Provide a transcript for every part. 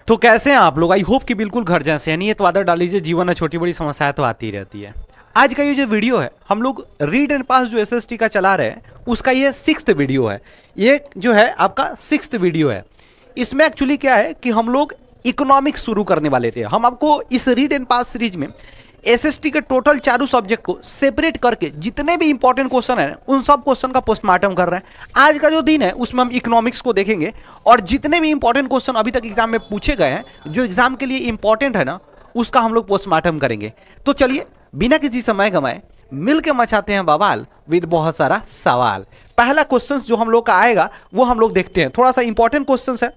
तो कैसे हैं आप लोग? आई होप कि बिल्कुल घर जैसे हैं। नहीं है तो आदत डाल लीजिए, जीवन में छोटी बड़ी समस्याएं तो आती रहती है। आज का ये जो वीडियो है, हम लोग रीड एंड पास जो एसएसटी का चला रहे हैं उसका ये 6th वीडियो है। ये जो है आपका 6th वीडियो है। इसमें एक्चुअली क्या है कि हम लोग इकोनॉमिक्स शुरू करने वाले थे। हम आपको इस रीड एंड पास सीरीज में एसएसटी के टोटल चारों सब्जेक्ट को सेपरेट करके जितने भी इंपॉर्टेंट क्वेश्चन है उन सब क्वेश्चन का पोस्टमार्टम कर रहे हैं। आज का जो दिन है उसमें हम इकोनॉमिक्स को देखेंगे और जितने भी इंपॉर्टेंट क्वेश्चन अभी तक एग्जाम में पूछे गए हैं, जो एग्जाम के लिए इंपॉर्टेंट है ना, उसका हम लोग पोस्टमार्टम करेंगे। तो चलिए बिना किसी समय गंवाए मिलके मचाते हैं बवाल विद बहुत सारा सवाल। पहला क्वेश्चन जो हम लोग का आएगा वो हम लोग देखते हैं। थोड़ा सा इंपॉर्टेंट क्वेश्चन है।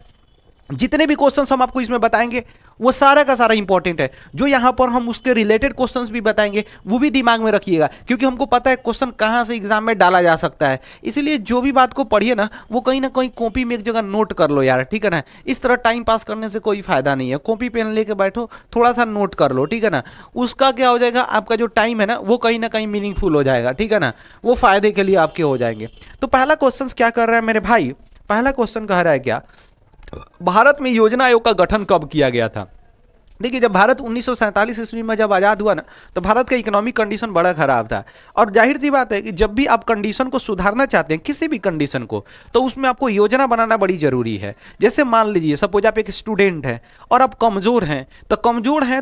जितने भी क्वेश्चंस हम आपको इसमें बताएंगे वो सारा का सारा इंपॉर्टेंट है। जो यहां पर हम उसके रिलेटेड क्वेश्चंस भी बताएंगे वो भी दिमाग में रखिएगा, क्योंकि हमको पता है क्वेश्चन कहां से एग्जाम में डाला जा सकता है। इसीलिए जो भी बात को पढ़िए ना कहीं कॉपी में एक जगह नोट कर लो यार, ठीक है ना। इस तरह टाइम पास करने से कोई फायदा नहीं है। कॉपी पेन लेके बैठो, थोड़ा सा नोट कर लो, ठीक है ना। उसका क्या हो जाएगा, आपका जो टाइम है ना कहीं मीनिंगफुल हो जाएगा, ठीक है ना। वो फायदे के लिए आपके हो जाएंगे। तो पहला क्वेश्चन क्या कर रहा है मेरे भाई, पहला क्वेश्चन कह रहा है क्या, भारत में योजना आयोग का गठन कब किया गया था? देखिए, जब भारत 1947 ईस्वी में जब आज़ाद हुआ ना, तो भारत का इकोनॉमिक कंडीशन बड़ा खराब था। और जाहिर सी बात है कि जब भी आप कंडीशन को सुधारना चाहते हैं, किसी भी कंडीशन को, तो उसमें आपको योजना बनाना बड़ी जरूरी है। जैसे मान लीजिए सपोज आप एक स्टूडेंट हैं और आप कमज़ोर हैं,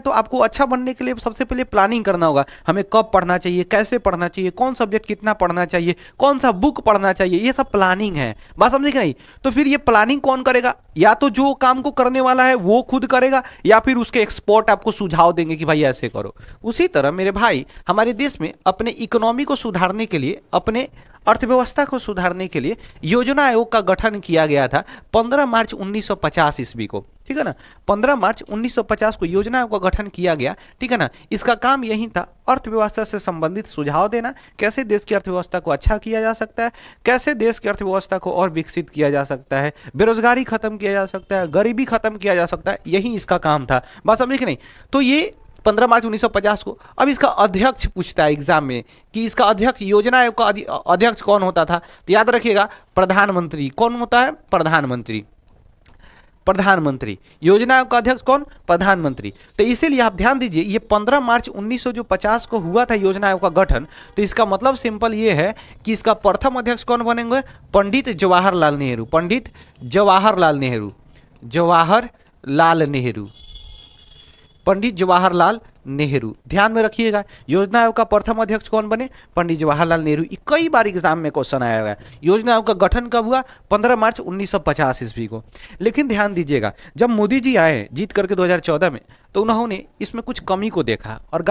तो आपको अच्छा बनने के लिए सबसे पहले प्लानिंग करना होगा। हमें कब पढ़ना चाहिए, कैसे पढ़ना चाहिए, कौन सब्जेक्ट कितना पढ़ना चाहिए, कौन सा बुक पढ़ना चाहिए, ये सब प्लानिंग है। बात समझे कि नहीं? तो फिर ये प्लानिंग कौन करेगा? या तो जो काम को करने वाला है वो खुद करेगा, या फिर उसके एक्सपर्ट आपको सुझाव देंगे कि भाई ऐसे करो। उसी तरह मेरे भाई, हमारे देश में अपने इकोनॉमी को सुधारने के लिए, अपने अर्थव्यवस्था को सुधारने के लिए योजना आयोग का गठन किया गया था 15 मार्च 1950 ईस्वी को, ठीक है ना। 15 मार्च 1950 को योजना आयोग का गठन किया गया, ठीक है ना। इसका काम यही था, अर्थव्यवस्था से संबंधित सुझाव देना, कैसे देश की अर्थव्यवस्था को अच्छा किया जा सकता है, कैसे देश की अर्थव्यवस्था को और विकसित किया जा सकता है, बेरोजगारी खत्म किया जा सकता है, गरीबी खत्म किया जा सकता है, यही इसका काम था। बात समझे कि नहीं? तो ये 15 मार्च 1950 को। अब इसका अध्यक्ष पूछता है एग्जाम में कि इसका अध्यक्ष, योजना आयोग का अध्यक्ष कौन होता था? तो याद रखिएगा, प्रधानमंत्री। कौन होता है? प्रधानमंत्री। प्रधानमंत्री। योजना आयोग का अध्यक्ष कौन? प्रधानमंत्री। तो इसीलिए आप ध्यान दीजिए, ये 15 मार्च 1950 को हुआ था योजना आयोग का गठन। तो इसका मतलब सिंपल ये है कि इसका प्रथम अध्यक्ष कौन बनेंगे? पंडित जवाहरलाल नेहरू। पंडित जवाहरलाल नेहरू। जवाहरलाल नेहरू। पंडित जवाहरलाल नेहरू। ध्यान में रखिएगा, योजना आयोग का प्रथम अध्यक्ष कौन बने? पंडित जवाहरलाल नेहरू। कई बार एग्जाम में क्वेश्चन आया हुआ है। योजना आयोग का गठन कब हुआ? 15 मार्च 1950 ईस्वी को। लेकिन ध्यान दीजिएगा, जब मोदी जी आए जीत करके 2014 में, तो उन्होंने इसमें कुछ कमी को देखा और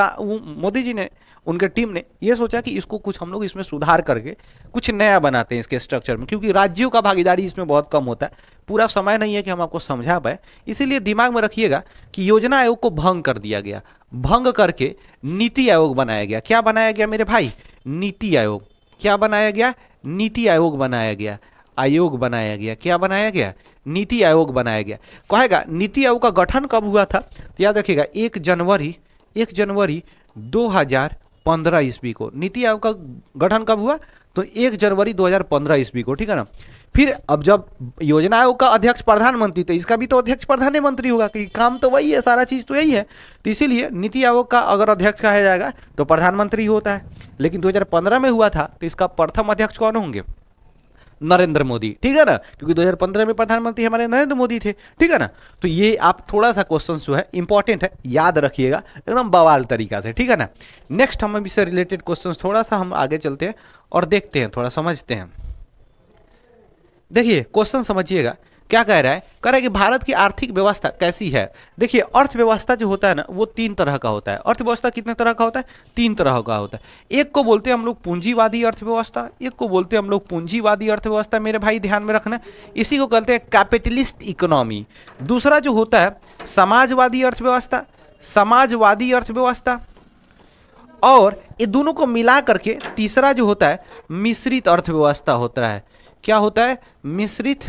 मोदी जी ने, उनके टीम ने यह सोचा कि इसको कुछ हम लोग इसमें सुधार करके कुछ नया बनाते हैं इसके स्ट्रक्चर में, क्योंकि राज्यों का भागीदारी इसमें बहुत कम होता है। पूरा समय नहीं है कि हम आपको समझा पाए, इसीलिए दिमाग में रखिएगा कि योजना आयोग को भंग कर दिया गया। भंग करके नीति आयोग बनाया गया। क्या बनाया गया मेरे भाई? नीति आयोग। क्या बनाया गया? नीति आयोग बनाया गया। आयोग बनाया गया। क्या बनाया गया? नीति आयोग बनाया गया। कहेगा नीति आयोग का गठन कब हुआ था? तो याद रखिएगा 1 जनवरी 2015 ईस्वी को। नीति आयोग का गठन कब हुआ? तो 1 जनवरी 2015 ईस्वी को, ठीक है ना। फिर अब जब योजना आयोग का अध्यक्ष प्रधानमंत्री, तो इसका भी तो अध्यक्ष प्रधानमंत्री होगा, क्योंकि काम तो वही है, सारा चीज तो यही है। तो इसीलिए नीति आयोग का अगर अध्यक्ष कहा जाएगा तो प्रधानमंत्री होता है। लेकिन 2015 में हुआ था, तो इसका प्रथम अध्यक्ष कौन होंगे? नरेंद्र मोदी, ठीक है ना, क्योंकि 2015 में प्रधानमंत्री हमारे नरेंद्र मोदी थे, ठीक है ना। तो ये आप थोड़ा सा क्वेश्चन जो है इंपॉर्टेंट है, याद रखिएगा एकदम बवाल तरीका से, ठीक है ना। नेक्स्ट हम अभी से रिलेटेड क्वेश्चन थोड़ा सा हम आगे चलते हैं और देखते हैं, थोड़ा समझते हैं। देखिए क्वेश्चन समझिएगा, क्या कह रहा है? कह रहा है कि भारत की आर्थिक व्यवस्था कैसी है। देखिए, अर्थव्यवस्था जो होता है ना, वो 3 तरह का होता है। अर्थव्यवस्था कितने तरह का होता है? 3 तरह का होता है। एक को बोलते हैं हम लोग पूंजीवादी अर्थव्यवस्था, एक को बोलते हैं हम लोग पूंजीवादी अर्थव्यवस्था, मेरे भाई ध्यान में रखना, इसी को कहते हैं कैपिटलिस्ट इकोनॉमी। दूसरा जो होता है समाजवादी अर्थव्यवस्था, समाजवादी अर्थव्यवस्था, और ये दोनों को मिला करके तीसरा जो होता है मिश्रित अर्थव्यवस्था होता है। क्या होता है? मिश्रित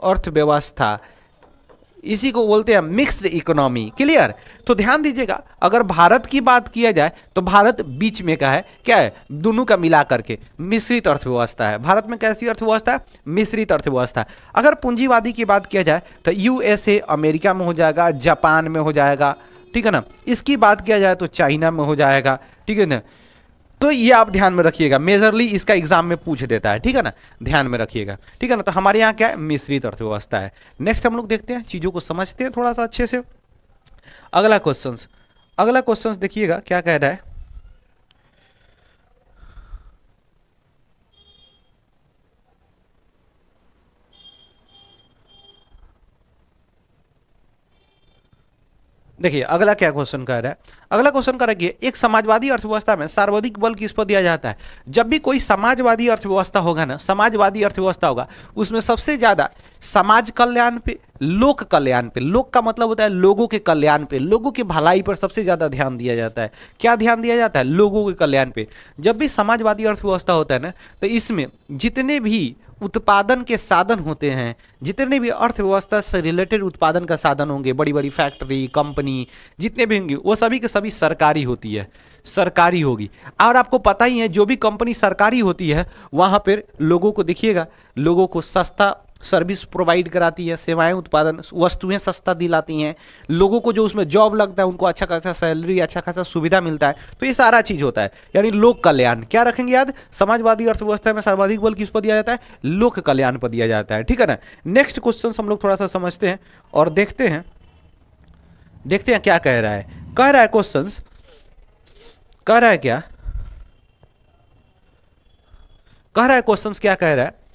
अर्थव्यवस्था। इसी को बोलते हैं मिक्स्ड इकोनॉमी। क्लियर? तो ध्यान दीजिएगा, अगर भारत की बात किया जाए तो भारत बीच में का है, क्या है, दोनों का मिला करके मिश्रित अर्थव्यवस्था है। भारत में कैसी अर्थव्यवस्था है? मिश्रित अर्थव्यवस्था। अगर पूंजीवादी की बात किया जाए तो यूएसए अमेरिका में हो जाएगा, जापान में हो जाएगा, ठीक है ना। इसकी बात किया जाए तो चाइना में हो जाएगा, ठीक है ना। तो ये आप ध्यान में रखिएगा, मेजरली इसका एग्जाम में पूछ देता है, ठीक है ना, ध्यान में रखिएगा, ठीक है ना। तो हमारे यहाँ क्या है? मिश्रित अर्थव्यवस्था है। नेक्स्ट हम लोग देखते हैं, चीजों को समझते हैं थोड़ा सा अच्छे से। अगला क्वेश्चन देखिएगा क्या कह रहा है। देखिए अगला क्या क्वेश्चन कह रहा है। अगला क्वेश्चन कह रहा है कि एक समाजवादी अर्थव्यवस्था में सर्वाधिक बल किस पर दिया जाता है? जब भी कोई समाजवादी अर्थव्यवस्था होगा ना, समाजवादी अर्थव्यवस्था होगा, उसमें सबसे ज्यादा समाज कल्याण पे, लोक कल्याण पे, लोक का मतलब होता है लोगों के कल्याण पे, लोगों की भलाई पर सबसे ज्यादा ध्यान दिया जाता है। क्या ध्यान दिया जाता है? लोगों के कल्याण पे। जब भी समाजवादी अर्थव्यवस्था होता है ना, तो इसमें जितने भी उत्पादन के साधन होते हैं, जितने भी अर्थव्यवस्था से रिलेटेड उत्पादन का साधन होंगे, बड़ी बड़ी फैक्ट्री, कंपनी जितने भी होंगे, वो सभी के सभी सरकारी होती है, सरकारी होगी। और आपको पता ही है, जो भी कंपनी सरकारी होती है वहाँ पर लोगों को देखिएगा, लोगों को सस्ता सर्विस प्रोवाइड कराती है, सेवाएं, उत्पादन, वस्तुएं सस्ता दिलाती हैं, लोगों को जो उसमें जॉब लगता है उनको अच्छा खासा सैलरी, अच्छा खासा सुविधा मिलता है। तो ये सारा चीज होता है, यानी लोक कल्याण। क्या रखेंगे याद? समाजवादी अर्थव्यवस्था में सर्वाधिक बल किस पर दिया जाता है? लोक कल्याण पर दिया जाता है, ठीक है ना। नेक्स्ट क्वेश्चन हम लोग थोड़ा सा समझते हैं और देखते हैं क्या कह रहा है। कह रहा है क्वेश्चन, कह रहा है क्या, कह रहा है क्वेश्चन क्या कह रहा है?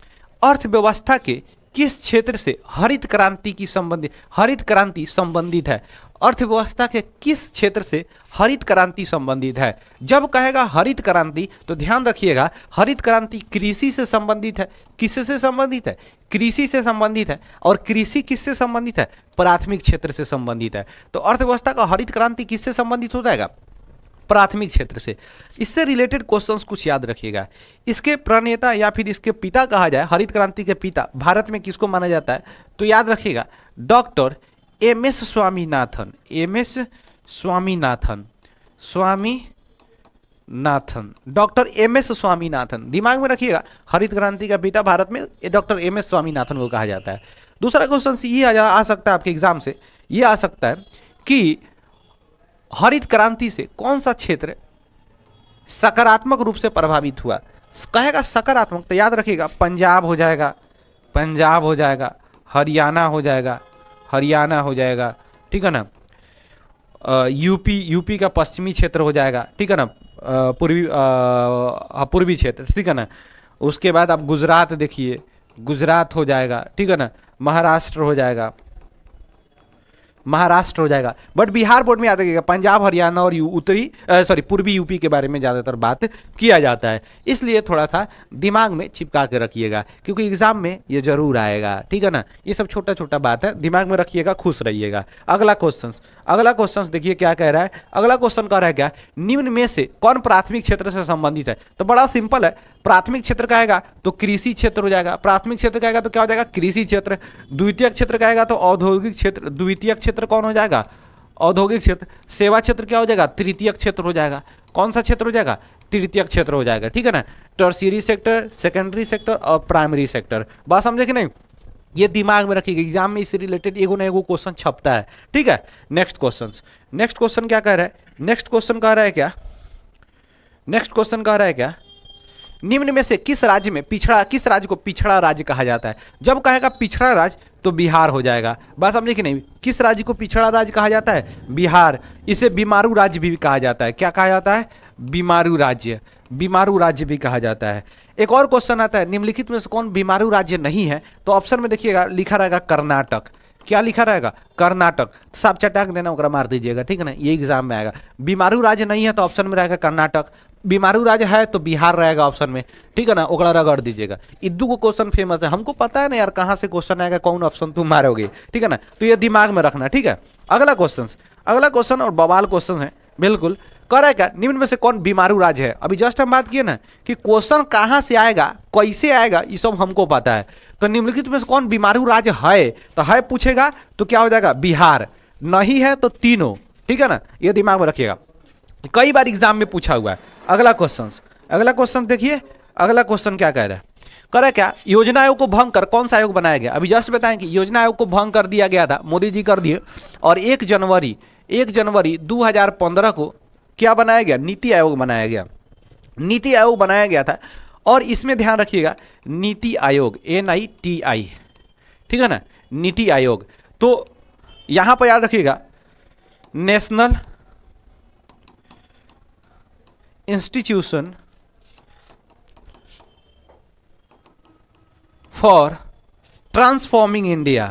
अर्थव्यवस्था के किस क्षेत्र से हरित क्रांति की संबंधित, हरित क्रांति संबंधित है? अर्थव्यवस्था के किस क्षेत्र से हरित क्रांति संबंधित है? जब कहेगा हरित क्रांति तो ध्यान रखिएगा, हरित क्रांति कृषि से संबंधित है। किससे संबंधित है? कृषि से संबंधित है। और कृषि किससे संबंधित है? प्राथमिक क्षेत्र से संबंधित है। तो अर्थव्यवस्था का हरित क्रांति किससे संबंधित हो जाएगा? प्राथमिक क्षेत्र से। इससे रिलेटेड क्वेश्चंस कुछ याद रखिएगा। इसके प्रणेता या फिर इसके पिता कहा जाए, हरित क्रांति के पिता भारत में किसको माना जाता है? तो याद रखिएगा, doctor M S. Swaminathan, M S. Swaminathan, doctor M S. Swaminathan. दिमाग में रखिएगा, हरित क्रांति का पिता भारत में डॉक्टर एम.एस. स्वामीनाथन को कहा जाता है। दूसरा क्वेश्चन ये आ सकता है आपके एग्जाम से, ये आ सकता है कि हरित क्रांति से कौन सा क्षेत्र सकारात्मक रूप से प्रभावित हुआ? कहेगा सकारात्मक तो याद रखिएगा, पंजाब हो जाएगा, पंजाब हो जाएगा, हरियाणा हो जाएगा, हरियाणा हो जाएगा, ठीक है ना। यूपी का पश्चिमी क्षेत्र हो जाएगा, ठीक है ना, पूर्वी क्षेत्र, ठीक है ना। उसके बाद आप गुजरात देखिए, गुजरात हो जाएगा, ठीक है ना, महाराष्ट्र हो जाएगा, महाराष्ट्र हो जाएगा। बट बिहार बोर्ड में याद रखिएगा, पंजाब, हरियाणा और पूर्वी यूपी के बारे में ज़्यादातर बात किया जाता है, इसलिए थोड़ा सा दिमाग में चिपका के रखिएगा, क्योंकि एग्जाम में ये जरूर आएगा, ठीक है ना। ये सब छोटा छोटा बात है, दिमाग में रखिएगा, खुश रहिएगा। अगला क्वेश्चन देखिए क्या कह रहा है। अगला क्वेश्चन कह रहा है क्या, निम्न में से कौन प्राथमिक क्षेत्र से संबंधित है? तो बड़ा सिंपल है, प्राथमिक क्षेत्र कहेगा तो कृषि क्षेत्र हो जाएगा, प्राथमिक क्षेत्र कहेगा तो क्या हो जाएगा? कृषि क्षेत्र। द्वितीयक क्षेत्र कहेगा तो औद्योगिक क्षेत्र, द्वितीयक क्षेत्र कौन हो जाएगा? औद्योगिक क्षेत्र। सेवा क्षेत्र क्या हो जाएगा? तृतीयक क्षेत्र हो जाएगा। कौन सा क्षेत्र हो जाएगा? तृतीयक क्षेत्र हो जाएगा, ठीक है ना। टर्शियरी सेक्टर, सेकेंडरी सेक्टर और प्राइमरी सेक्टर। बात समझे कि नहीं? ये दिमाग में रखिएगा, एग्जाम में इससे रिलेटेड एगो ना एगो क्वेश्चन छपता है, ठीक है। नेक्स्ट क्वेश्चन क्या कह रहा है? नेक्स्ट क्वेश्चन कह रहा है क्या, निम्न में से किस राज्य को पिछड़ा राज्य कहा जाता है? जब कहेगा पिछड़ा राज्य तो बिहार हो जाएगा। बात समझे कि नहीं? किस राज्य को पिछड़ा राज्य कहा जाता है? बिहार। इसे बीमारू राज्य भी कहा जाता है। क्या कहा जाता है? बीमारू राज्य भी कहा जाता है। एक और क्वेश्चन आता है, निम्नलिखित में से कौन बीमारू राज्य नहीं है? तो ऑप्शन में देखिएगा लिखा रहेगा कर्नाटक। क्या लिखा रहेगा? कर्नाटक। साफ चटाक देना, ओकरा मार दीजिएगा, ठीक है ना, ये एग्जाम में आएगा। बीमारू राज्य नहीं है तो ऑप्शन में रहेगा कर्नाटक, बीमारू राज्य है तो बिहार रहेगा ऑप्शन में, ठीक है ना, ओकरा रगड़ दीजिएगा। इद्दू को क्वेश्चन फेमस है, हमको पता है ना यार कहाँ से क्वेश्चन आएगा, कौन ऑप्शन तुम मारोगे, ठीक है ना, तो ये दिमाग में रखना, ठीक है। अगला क्वेश्चन और बवाल क्वेश्चन है बिल्कुल। कह रहा है क्या, निम्न में से कौन बीमारू राज्य है? अभी जस्ट हम बात किए ना कि क्वेश्चन कहाँ से आएगा, कैसे आएगा, ये सब हमको पता है। तो निम्नलिखित में से कौन बीमारू राज्य है, तो है पूछेगा तो क्या हो जाएगा बिहार, नहीं है तो तीनों, ठीक है ना, ये दिमाग में रखिएगा, कई बार एग्जाम में पूछा हुआ है। अगला क्वेश्चन देखिए, अगला क्वेश्चन क्या कह रहा है, कह रहा है क्या, योजना आयोग को भंग कर कौन सा आयोग बनाया गया। अभी जस्ट बताएं कि योजना आयोग को भंग कर दिया गया था, मोदी जी कर दिए, और 1 जनवरी 2015 को क्या बनाया गया, नीति आयोग बनाया गया, नीति आयोग बनाया गया था। और इसमें ध्यान रखिएगा नीति आयोग NITI, ठीक है ना, नीति आयोग, तो यहां पर याद रखिएगा national institution for transforming India,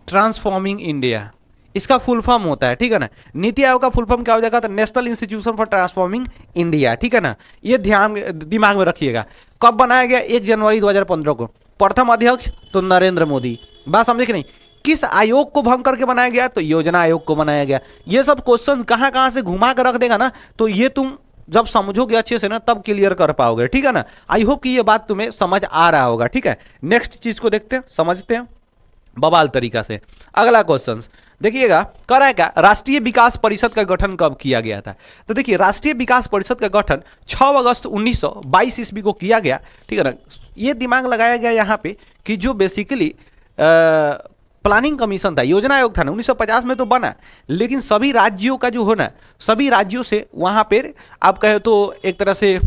transforming India इसका फुल फॉर्म होता है, ठीक है ना। नीति आयोग का फुल फॉर्म क्या हो जाएगा, तो national institution for transforming India, ठीक है ना। ये ध्यान दिमाग में रखिएगा। कब बनाया गया, 1 जनवरी 2015 को। प्रथम अध्यक्ष तो नरेंद्र मोदी। बात समझे कि नहीं। किस आयोग को भंग करके बनाया गया, तो योजना आयोग को बनाया गया। ये सब क्वेश्चन कहां कहां से घुमा कर रख देगा ना, तो ये तुम जब समझोगे अच्छे से ना तब क्लियर कर पाओगे, ठीक है ना। आई होप कि ये बात तुम्हें समझ आ रहा होगा, ठीक है। नेक्स्ट चीज को देखते हैं, समझते हैं बवाल तरीका से। अगला क्वेश्चन देखिएगा, कह रहा है क्या, राष्ट्रीय विकास परिषद का गठन कब किया गया था। तो देखिए राष्ट्रीय विकास परिषद का गठन 6 अगस्त 1922 ईस्वी को किया गया, ठीक है ना। ये दिमाग लगाया गया यहाँ पे कि जो बेसिकली प्लानिंग कमीशन था, योजना आयोग था ना, 1950 में तो बना, लेकिन सभी राज्यों का जो हो ना, सभी राज्यों से वहाँ पर आप कहे तो एक तरह से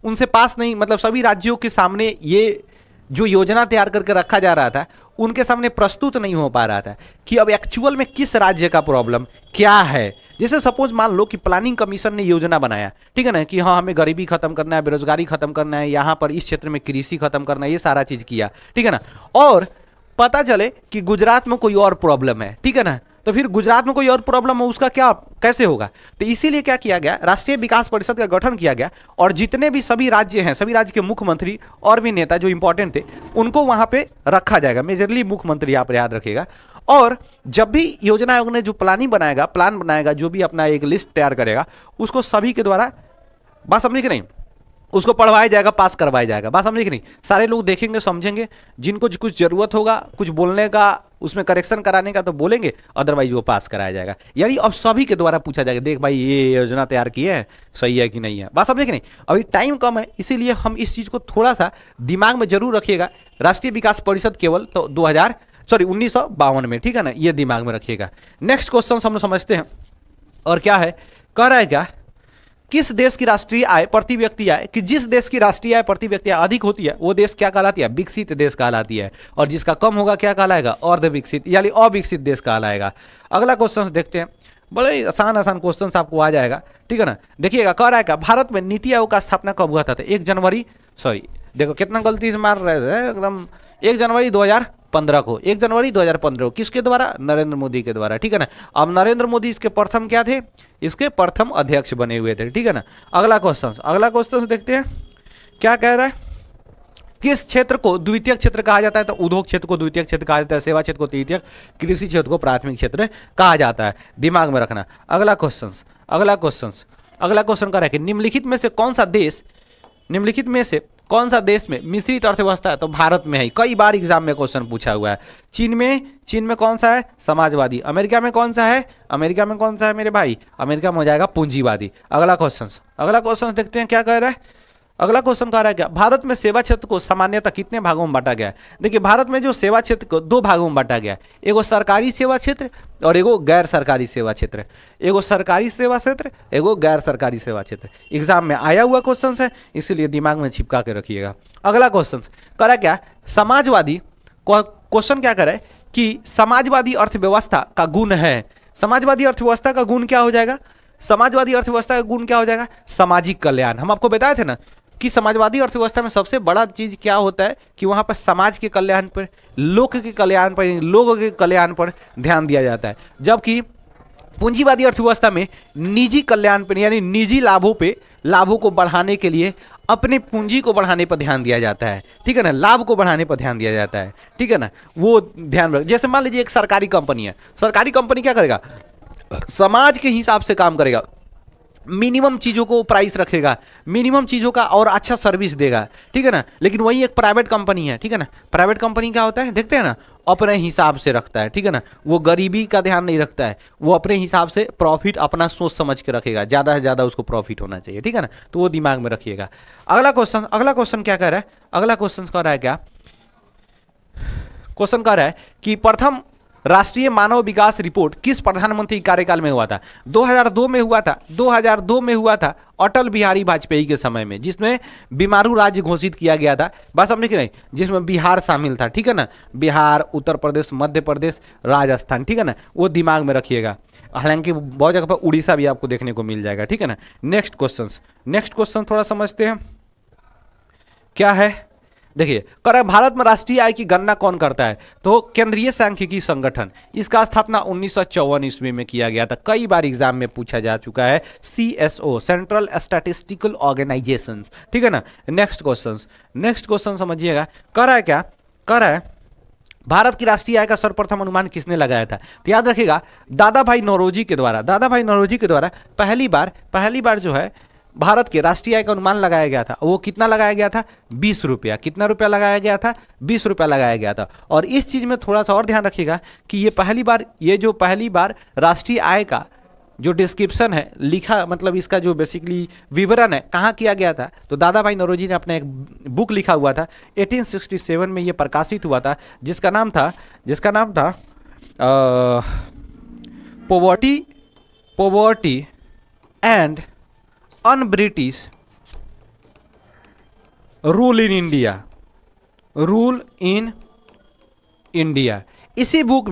उनसे पास नहीं, मतलब सभी राज्यों के सामने ये जो योजना तैयार करके रखा जा रहा था उनके सामने प्रस्तुत नहीं हो पा रहा था कि अब एक्चुअल में किस राज्य का प्रॉब्लम क्या है। जैसे सपोज मान लो कि प्लानिंग कमीशन ने योजना बनाया, ठीक है ना, कि हाँ हमें गरीबी खत्म करना है, बेरोजगारी खत्म करना है, यहाँ पर इस क्षेत्र में कृषि खत्म करना है, ये सारा चीज किया, ठीक है ना। और पता चले कि गुजरात में कोई और प्रॉब्लम है, ठीक है ना, तो फिर गुजरात में कोई और प्रॉब्लम हो, उसका क्या कैसे होगा। तो इसीलिए क्या किया गया, राष्ट्रीय विकास परिषद का गठन किया गया और जितने भी सभी राज्य हैं, सभी राज्य के मुख्यमंत्री और भी नेता जो इंपॉर्टेंट थे उनको वहां पे रखा जाएगा, मेजरली मुख्यमंत्री आप याद रखिएगा। और जब भी योजना आयोग ने जो प्लान बनाएगा, जो भी अपना एक लिस्ट तैयार करेगा, उसको सभी के द्वारा, बात समझे कि नहीं, उसको पढ़वाया जाएगा, पास करवाया जाएगा। बात समझे कि नहीं। सारे लोग देखेंगे, समझेंगे, जिनको कुछ जरूरत होगा कुछ बोलने का, उसमें करेक्शन कराने का तो बोलेंगे, अदरवाइज वो पास कराया जाएगा। यानी अब सभी के द्वारा पूछा जाएगा, देख भाई ये योजना तैयार की है, सही है कि नहीं है। बात समझे कि नहीं। अभी टाइम कम है, इसीलिए हम इस चीज को थोड़ा सा दिमाग में जरूर रखिएगा। राष्ट्रीय विकास परिषद केवल तो 1952 में, ठीक है ना, ये दिमाग में रखिएगा। नेक्स्ट क्वेश्चन हम लोग समझते हैं, और क्या है, कह रहा है क्या, किस देश की राष्ट्रीय आय प्रति व्यक्ति आय, कि जिस देश की राष्ट्रीय आय प्रति व्यक्ति आय अधिक होती है वो देश क्या कहलाती है, विकसित देश कहलाती है, और जिसका कम होगा क्या कहलाएगा, अर्ध विकसित यानी अविकसित देश कहलाएगा। अगला क्वेश्चन देखते हैं, बड़े आसान क्वेश्चन आपको आ जाएगा, ठीक है ना। देखिएगा, कह रहा है क्या, भारत में नीति आयोग का स्थापना कब हुआ था, 1 जनवरी, सॉरी देखो कितना गलती से मार रहे हैं एकदम, 1 जनवरी 2015 को, 1 जनवरी 2015 को, किसके द्वारा, नरेंद्र मोदी के द्वारा, ठीक है ना। अब नरेंद्र मोदी इसके प्रथम क्या थे, इसके प्रथम अध्यक्ष बने हुए थे, ठीक है ना। अगला क्वेश्चन देखते हैं, क्या कह रहा है, किस क्षेत्र को द्वितीयक क्षेत्र कहा जाता है, तो उद्योग क्षेत्र को द्वितीयक क्षेत्र कहा जाता है, सेवा क्षेत्र को तृतीयक, कृषि क्षेत्र को प्राथमिक क्षेत्र कहा जाता है, दिमाग में रखना। अगला क्वेश्चन कह रहा है कि निम्नलिखित में से कौन सा देश में मिश्रित अर्थव्यवस्था है, तो भारत में है। कई बार एग्जाम में क्वेश्चन पूछा हुआ है। चीन में कौन सा है, समाजवादी। अमेरिका में कौन सा है मेरे भाई, अमेरिका में हो जाएगा पूंजीवादी। अगला क्वेश्चन देखते हैं क्या कह रहा है। अगला क्वेश्चन कह रहा है क्या, भारत में सेवा क्षेत्र को सामान्यतः कितने भागों में बांटा गया है। देखिए भारत में जो सेवा क्षेत्र को 2 भागों में बांटा गया है, एगो सरकारी सेवा क्षेत्र और एगो गैर सरकारी सेवा क्षेत्र, एगो सरकारी सेवा क्षेत्र, एगो गैर सरकारी सेवा क्षेत्र। एग्जाम में आया हुआ क्वेश्चन है, इसीलिए दिमाग में चिपका के रखिएगा। अगला क्वेश्चन कह रहा है क्या, समाजवादी, क्वेश्चन क्या कर रहा है कि समाजवादी अर्थव्यवस्था का गुण है, समाजवादी अर्थव्यवस्था का गुण क्या हो जाएगा, समाजवादी अर्थव्यवस्था का गुण क्या हो जाएगा, सामाजिक कल्याण। हम आपको बताए थे ना कि समाजवादी अर्थव्यवस्था में सबसे बड़ा चीज क्या होता है कि वहां पर समाज के कल्याण पर, लोगों के कल्याण पर ध्यान दिया जाता है, जबकि पूंजीवादी अर्थव्यवस्था में निजी कल्याण पर यानी निजी लाभों को बढ़ाने के लिए अपने पूंजी को बढ़ाने पर ध्यान दिया जाता है, ठीक है ना, लाभ को बढ़ाने पर ध्यान दिया जाता है, ठीक है ना। वो ध्यान रख, जैसे मान लीजिए एक सरकारी कंपनी है, सरकारी कंपनी क्या करेगा, समाज के हिसाब से काम करेगा, मिनिमम चीज़ों को प्राइस रखेगा, मिनिमम चीज़ों का और अच्छा सर्विस देगा, ठीक है ना। लेकिन वही एक प्राइवेट कंपनी है, ठीक है ना। प्राइवेट कंपनी क्या होता है, देखते हैं ना, अपने हिसाब से रखता है, ठीक है ना। वो गरीबी का ध्यान नहीं रखता है, वो अपने हिसाब से प्रॉफिट अपना सोच समझ के रखेगा, ज़्यादा से ज़्यादा उसको प्रॉफिट होना चाहिए, ठीक है ना। तो वो दिमाग में रखिएगा। अगला क्वेश्चन क्या कर रहा है, अगला क्वेश्चन कह रहा है क्या, क्वेश्चन कह रहा है कि प्रथम राष्ट्रीय मानव विकास रिपोर्ट किस प्रधानमंत्री कार्यकाल में हुआ था। 2002 में हुआ था, 2002 में हुआ था अटल बिहारी वाजपेयी के समय में, जिसमें बीमारू राज्य घोषित किया गया था। बात समझे कि नहीं, जिसमें बिहार शामिल था, ठीक है ना। बिहार, उत्तर प्रदेश, मध्य प्रदेश, राजस्थान, ठीक है ना। वो दिमाग में रखिएगा। हालांकि बहुत जगह पर उड़ीसा भी आपको देखने को मिल जाएगा, ठीक है ना। नेक्स्ट क्वेश्चन थोड़ा समझते हैं क्या है। देखिए, कर भारत में राष्ट्रीय आय की गणना कौन करता है, तो केंद्रीय सांख्यिकी संगठन। इसका स्थापना 1954 ईस्वी में किया गया था। कई बार एग्जाम में पूछा जा चुका है, CSO, सेंट्रल स्टैटिस्टिकल ऑर्गेनाइजेशन, ठीक है ना। नेक्स्ट क्वेश्चन समझिएगा, कर है क्या, कर है भारत की राष्ट्रीय आय का सर्वप्रथम अनुमान किसने लगाया था। तो याद रखिएगा, दादा भाई नौरोजी के द्वारा पहली बार जो है भारत के राष्ट्रीय आय का अनुमान लगाया गया था। वो कितना लगाया गया था, 20 रुपया। कितना रुपया लगाया गया था, 20 रुपया लगाया गया था। और इस चीज में थोड़ा सा और ध्यान रखिएगा कि ये पहली बार राष्ट्रीय आय का जो डिस्क्रिप्शन है लिखा, मतलब इसका जो बेसिकली विवरण है, कहाँ किया गया था, तो दादा भाई नौरोजी ने अपना एक बुक लिखा हुआ था, 1867 में ये प्रकाशित हुआ था, जिसका नाम था poverty and un British rule in India. इसी बुक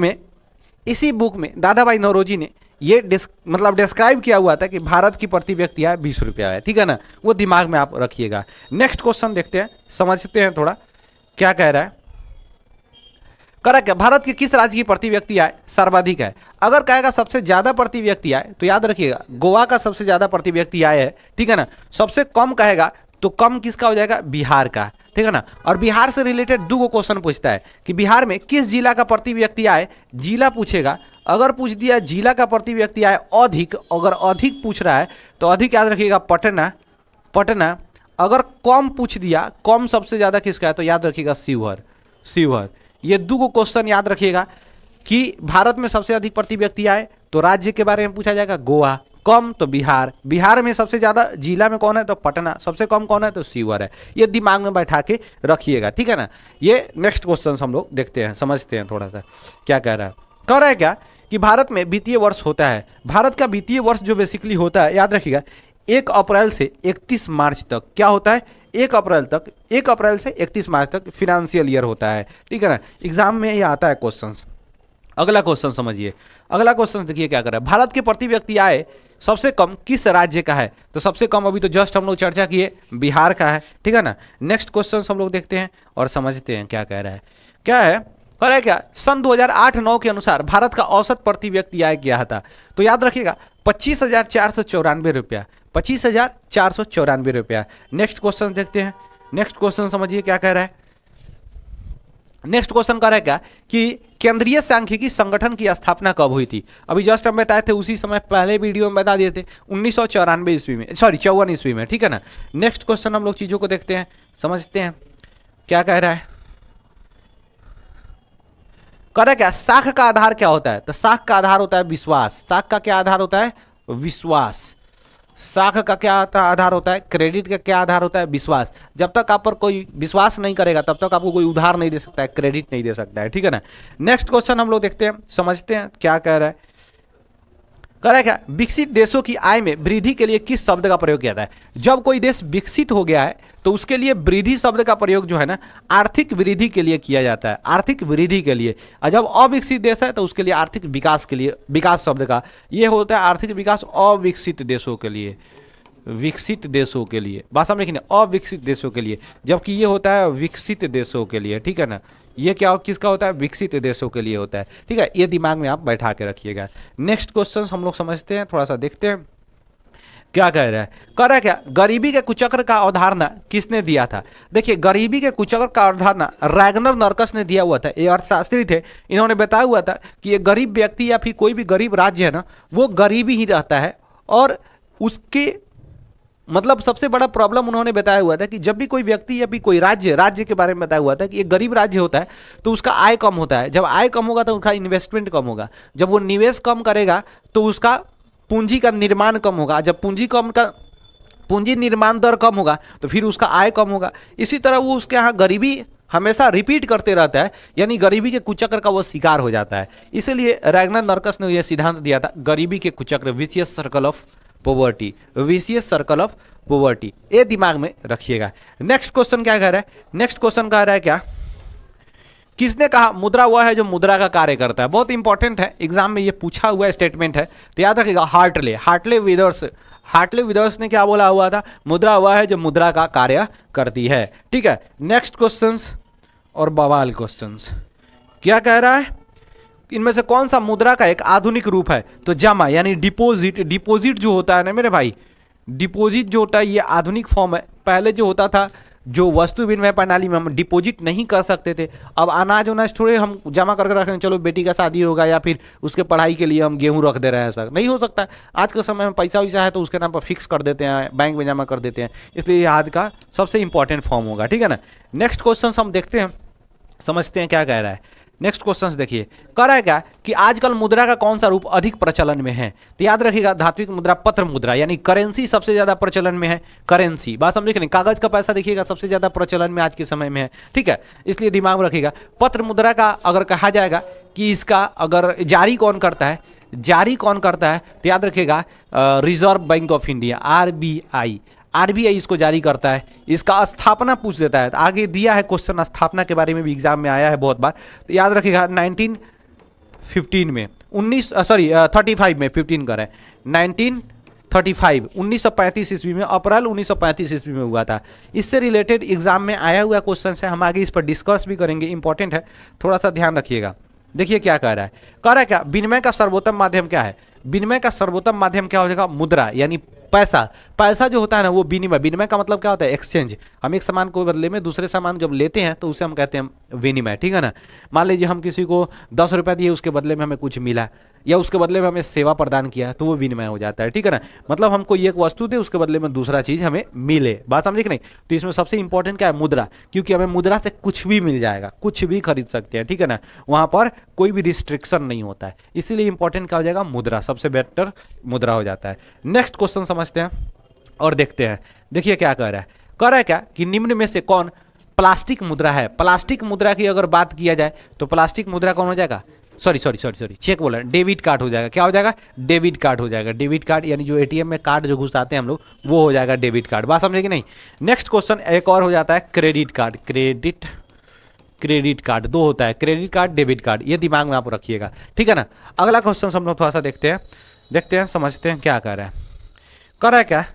में दादा भाई नौरोजी ने ये डिस्क्राइब किया हुआ था कि भारत की प्रति व्यक्ति आय 20 रुपया है, ठीक है ना। वो दिमाग में आप रखिएगा। नेक्स्ट क्वेश्चन देखते हैं, समझते हैं थोड़ा क्या कह रहा है। करा क्या, भारत के किस राज्य की प्रति व्यक्ति आय सर्वाधिक है। अगर कहेगा सबसे ज्यादा प्रति व्यक्ति आय, तो याद रखिएगा गोवा का सबसे ज्यादा प्रति व्यक्ति आय है, ठीक है ना। सबसे कम कहेगा तो कम किसका हो जाएगा, बिहार का, ठीक है ना। और बिहार से रिलेटेड दो क्वेश्चन पूछता है कि बिहार में किस जिला का प्रति व्यक्ति आय, जिला पूछेगा। अगर पूछ दिया जिला का प्रति व्यक्ति आय अधिक, अगर अधिक पूछ रहा है तो अधिक याद रखिएगा पटना। अगर कम पूछ दिया, कम सबसे ज्यादा किसका है, तो याद रखिएगा शिवहर। ये दो क्वेश्चन याद रखिएगा कि भारत में सबसे अधिक प्रति व्यक्ति आए तो राज्य के बारे में पूछा जाएगा गोवा, कम तो बिहार में सबसे ज्यादा जिला में कौन है, तो पटना, सबसे कम कौन है, तो शिवहर है। ये दिमाग में बैठा के रखिएगा, ठीक है ना। ये नेक्स्ट क्वेश्चन हम लोग देखते हैं, समझते हैं थोड़ा सा क्या कह रहा है क्या कि भारत में वित्तीय वर्ष होता है। भारत का वित्तीय वर्ष जो बेसिकली होता है, याद रखिएगा 1 अप्रैल से 31 मार्च तक क्या होता है, 1 अप्रैल से 31 मार्च तक फिनेंशियल ईयर होता है, ठीक है ना। एग्जाम में ये आता है क्वेश्चन। अगला क्वेश्चन समझिए, अगला क्वेश्चन देखिए क्या कर रहा है। भारत के प्रति व्यक्ति आय सबसे कम किस राज्य का है, तो सबसे कम अभी तो जस्ट हम लोग चर्चा किए बिहार का है, ठीक है ना। नेक्स्ट क्वेश्चन हम लोग देखते हैं और समझते हैं क्या कह रहा है। क्या है, कह रहा है क्या, सन 2008-9 के अनुसार भारत का औसत प्रति व्यक्ति आय क्या था, तो याद रखिएगा 25,494 रुपया, 25,494 रुपया। नेक्स्ट क्वेश्चन देखते हैं, नेक्स्ट क्वेश्चन समझिए क्या कह रहा है। नेक्स्ट क्वेश्चन कह रहा है क्या कि केंद्रीय सांख्यिकी संगठन की स्थापना कब हुई थी। अभी जस्ट हम बताए थे, उसी समय पहले वीडियो में बता दिए थे, 1994 ईस्वी में, सॉरी 54 ईस्वी में, ठीक है ना। नेक्स्ट क्वेश्चन हम लोग चीजों को देखते हैं, समझते हैं क्या कह रहा है। कह रहा है क्या, साख का आधार क्या होता है, तो साख का आधार होता है विश्वास। साख का क्या आधार होता है, विश्वास। साख का क्या आधार होता है, क्रेडिट का क्या आधार होता है, विश्वास। जब तक आप पर कोई विश्वास नहीं करेगा तब तक आपको कोई उधार नहीं दे सकता है, क्रेडिट नहीं दे सकता है, ठीक है ना। नेक्स्ट क्वेश्चन हम लोग देखते हैं, समझते हैं क्या कह रहा है। कह रहा है क्या, विकसित देशों की आय में वृद्धि के लिए किस शब्द का प्रयोग किया जाता है। जब कोई देश विकसित हो गया है तो उसके लिए वृद्धि शब्द का प्रयोग जो है ना, आर्थिक वृद्धि के लिए किया जाता है, आर्थिक वृद्धि के लिए। और जब अविकसित देश है तो उसके लिए आर्थिक विकास के लिए, विकास शब्द का ये होता है आर्थिक विकास अविकसित देशों के लिए, विकसित देशों के लिए। बात समझ रखिए, अविकसित देशों के लिए, जबकि ये होता है विकसित देशों के लिए, ठीक है ना। ये क्या किसका होता है, विकसित देशों के लिए होता है, ठीक है। ये दिमाग में आप बैठा के रखिएगा। नेक्स्ट क्वेश्चन हम लोग समझते हैं, थोड़ा सा देखते हैं क्या कह रहा है। कह रहा है क्या, गरीबी के कुचक्र का अवधारणा किसने दिया था। देखिए, गरीबी के कुचक्र का अवधारणा रैगनर नर्कस ने दिया हुआ था। ये अर्थशास्त्री थे, इन्होंने बताया हुआ था कि ये गरीब व्यक्ति या फिर कोई भी गरीब राज्य है ना, वो गरीबी ही रहता है और उसके मतलब सबसे बड़ा प्रॉब्लम उन्होंने बताया हुआ था कि जब भी कोई व्यक्ति या भी कोई राज्य के बारे में बताया हुआ था कि एक गरीब राज्य होता है तो उसका आय कम होता है, जब आय कम होगा तो उसका इन्वेस्टमेंट कम होगा, जब वो निवेश कम करेगा तो उसका पूंजी का निर्माण कम होगा, जब पूंजी निर्माण दर कम होगा तो फिर उसका आय कम होगा। इसी तरह वो उसके यहाँ गरीबी हमेशा रिपीट करते रहता है, यानी गरीबी के कुचक्र का वो शिकार हो जाता है। इसीलिए रैगनर नर्कस ने यह सिद्धांत दिया था, गरीबी के कुचक्र, vicious circle of poverty, vicious circle of poverty, ये दिमाग में रखिएगा। नेक्स्ट क्वेश्चन क्या कह रहा है, नेक्स्ट क्वेश्चन कह रहा है क्या, किसने कहा मुद्रा वह है जो मुद्रा का कार्य करता है। बहुत इंपॉर्टेंट है, एग्जाम में ये पूछा हुआ स्टेटमेंट है, तो याद रखिएगा। हार्टले विदर्स ने क्या बोला हुआ था, मुद्रा वह है जो मुद्रा का कार्य करती है। ठीक है, नेक्स्ट क्वेश्चंस और बवाल क्वेश्चंस क्या कह रहा है, इनमें से कौन सा मुद्रा का एक आधुनिक रूप है, तो जमा यानी डिपॉजिट। डिपॉजिट जो होता है ना मेरे भाई, डिपॉजिट जो होता है ये आधुनिक फॉर्म है। पहले जो होता था, जो वस्तु विनिमय प्रणाली में हम डिपॉजिट नहीं कर सकते थे, अब अनाज उनाज थोड़े हम जमा करके रखें, चलो बेटी का शादी होगा या फिर उसके पढ़ाई के लिए हम गेहूं रख दे रहे हैं, सर नहीं हो सकता। आज के समय में पैसा वैसा है तो उसके नाम पर फिक्स कर देते हैं, बैंक में जमा कर देते हैं, इसलिए ये आज का सबसे इंपॉर्टेंट फॉर्म होगा। ठीक है ना, नेक्स्ट क्वेश्चन हम देखते हैं, समझते हैं क्या कह रहा है। नेक्स्ट क्वेश्चन देखिए, कह रहा है क्या कि आजकल मुद्रा का कौन सा रूप अधिक प्रचलन में है, तो याद रखिएगा धात्विक मुद्रा, पत्र मुद्रा यानी करेंसी सबसे ज्यादा प्रचलन में है। करेंसी बात समझे कि नहीं, कागज का पैसा देखिएगा सबसे ज्यादा प्रचलन में आज के समय में है। ठीक है, इसलिए दिमाग में रखिएगा। पत्र मुद्रा का अगर कहा जाएगा कि इसका अगर जारी कौन करता है, तो याद रखिएगा reserve bank of India, RBI इसको जारी करता है। इसका स्थापना पूछ देता है, तो आगे दिया है क्वेश्चन, स्थापना के बारे में भी एग्जाम में आया है बहुत बार, तो याद रखिएगा 1915 में 35 में 15 करें 1935 1935 ईस्वी में, अप्रैल 1935 ईस्वी में हुआ था। इससे रिलेटेड एग्जाम में आया हुआ क्वेश्चन है, हम आगे इस पर डिस्कस भी करेंगे, इंपॉर्टेंट है, थोड़ा सा ध्यान रखिएगा। देखिए क्या कह रहा है क्या, विनिमय का सर्वोत्तम माध्यम क्या है, विनिमय का सर्वोत्तम माध्यम क्या हो जाएगा, मुद्रा यानी पैसा जो होता है ना वो विनिमय का मतलब क्या होता है, एक्सचेंज। हम एक सामान को बदले में दूसरे सामान जब लेते हैं तो उसे हम कहते हैं विनिमय। ठीक है ना, मान लीजिए हम किसी को 10 रुपया दिए, उसके बदले में हमें कुछ मिला, या उसके बदले में हमें सेवा प्रदान किया, तो वो विनिमय हो जाता है। ठीक है ना, मतलब हमको एक वस्तु दे, उसके बदले में दूसरा चीज हमें मिले, बात समझे कि नहीं। तो इसमें सबसे इंपॉर्टेंट क्या है, मुद्रा, क्योंकि हमें मुद्रा से कुछ भी मिल जाएगा, कुछ भी खरीद सकते हैं। ठीक है ना, वहां पर कोई भी रिस्ट्रिक्शन नहीं होता है, इसीलिए इंपॉर्टेंट क्या हो जाएगा, मुद्रा, सबसे बेटर मुद्रा हो जाता है। नेक्स्ट क्वेश्चन समझते हैं और देखते हैं। देखिए क्या कह रहा है क्या कि निम्न में से कौन प्लास्टिक मुद्रा है। प्लास्टिक मुद्रा की अगर बात किया जाए तो प्लास्टिक मुद्रा कौन हो जाएगा, सॉरी चेक बोला, डेबिट कार्ड हो जाएगा। क्या हो जाएगा, डेबिट कार्ड हो जाएगा। डेबिट कार्ड यानी जो एटीएम में कार्ड जो घुसाते हैं हम लोग, वो हो जाएगा डेबिट कार्ड, बात समझे कि नहीं। नेक्स्ट क्वेश्चन एक और हो जाता है क्रेडिट कार्ड। क्रेडिट कार्ड दो होता है, क्रेडिट कार्ड, डेबिट कार्ड, ये दिमाग में आप रखिएगा। ठीक है ना, अगला क्वेश्चन हम लोग थोड़ा सा देखते हैं समझते हैं क्या कह रहा है क्या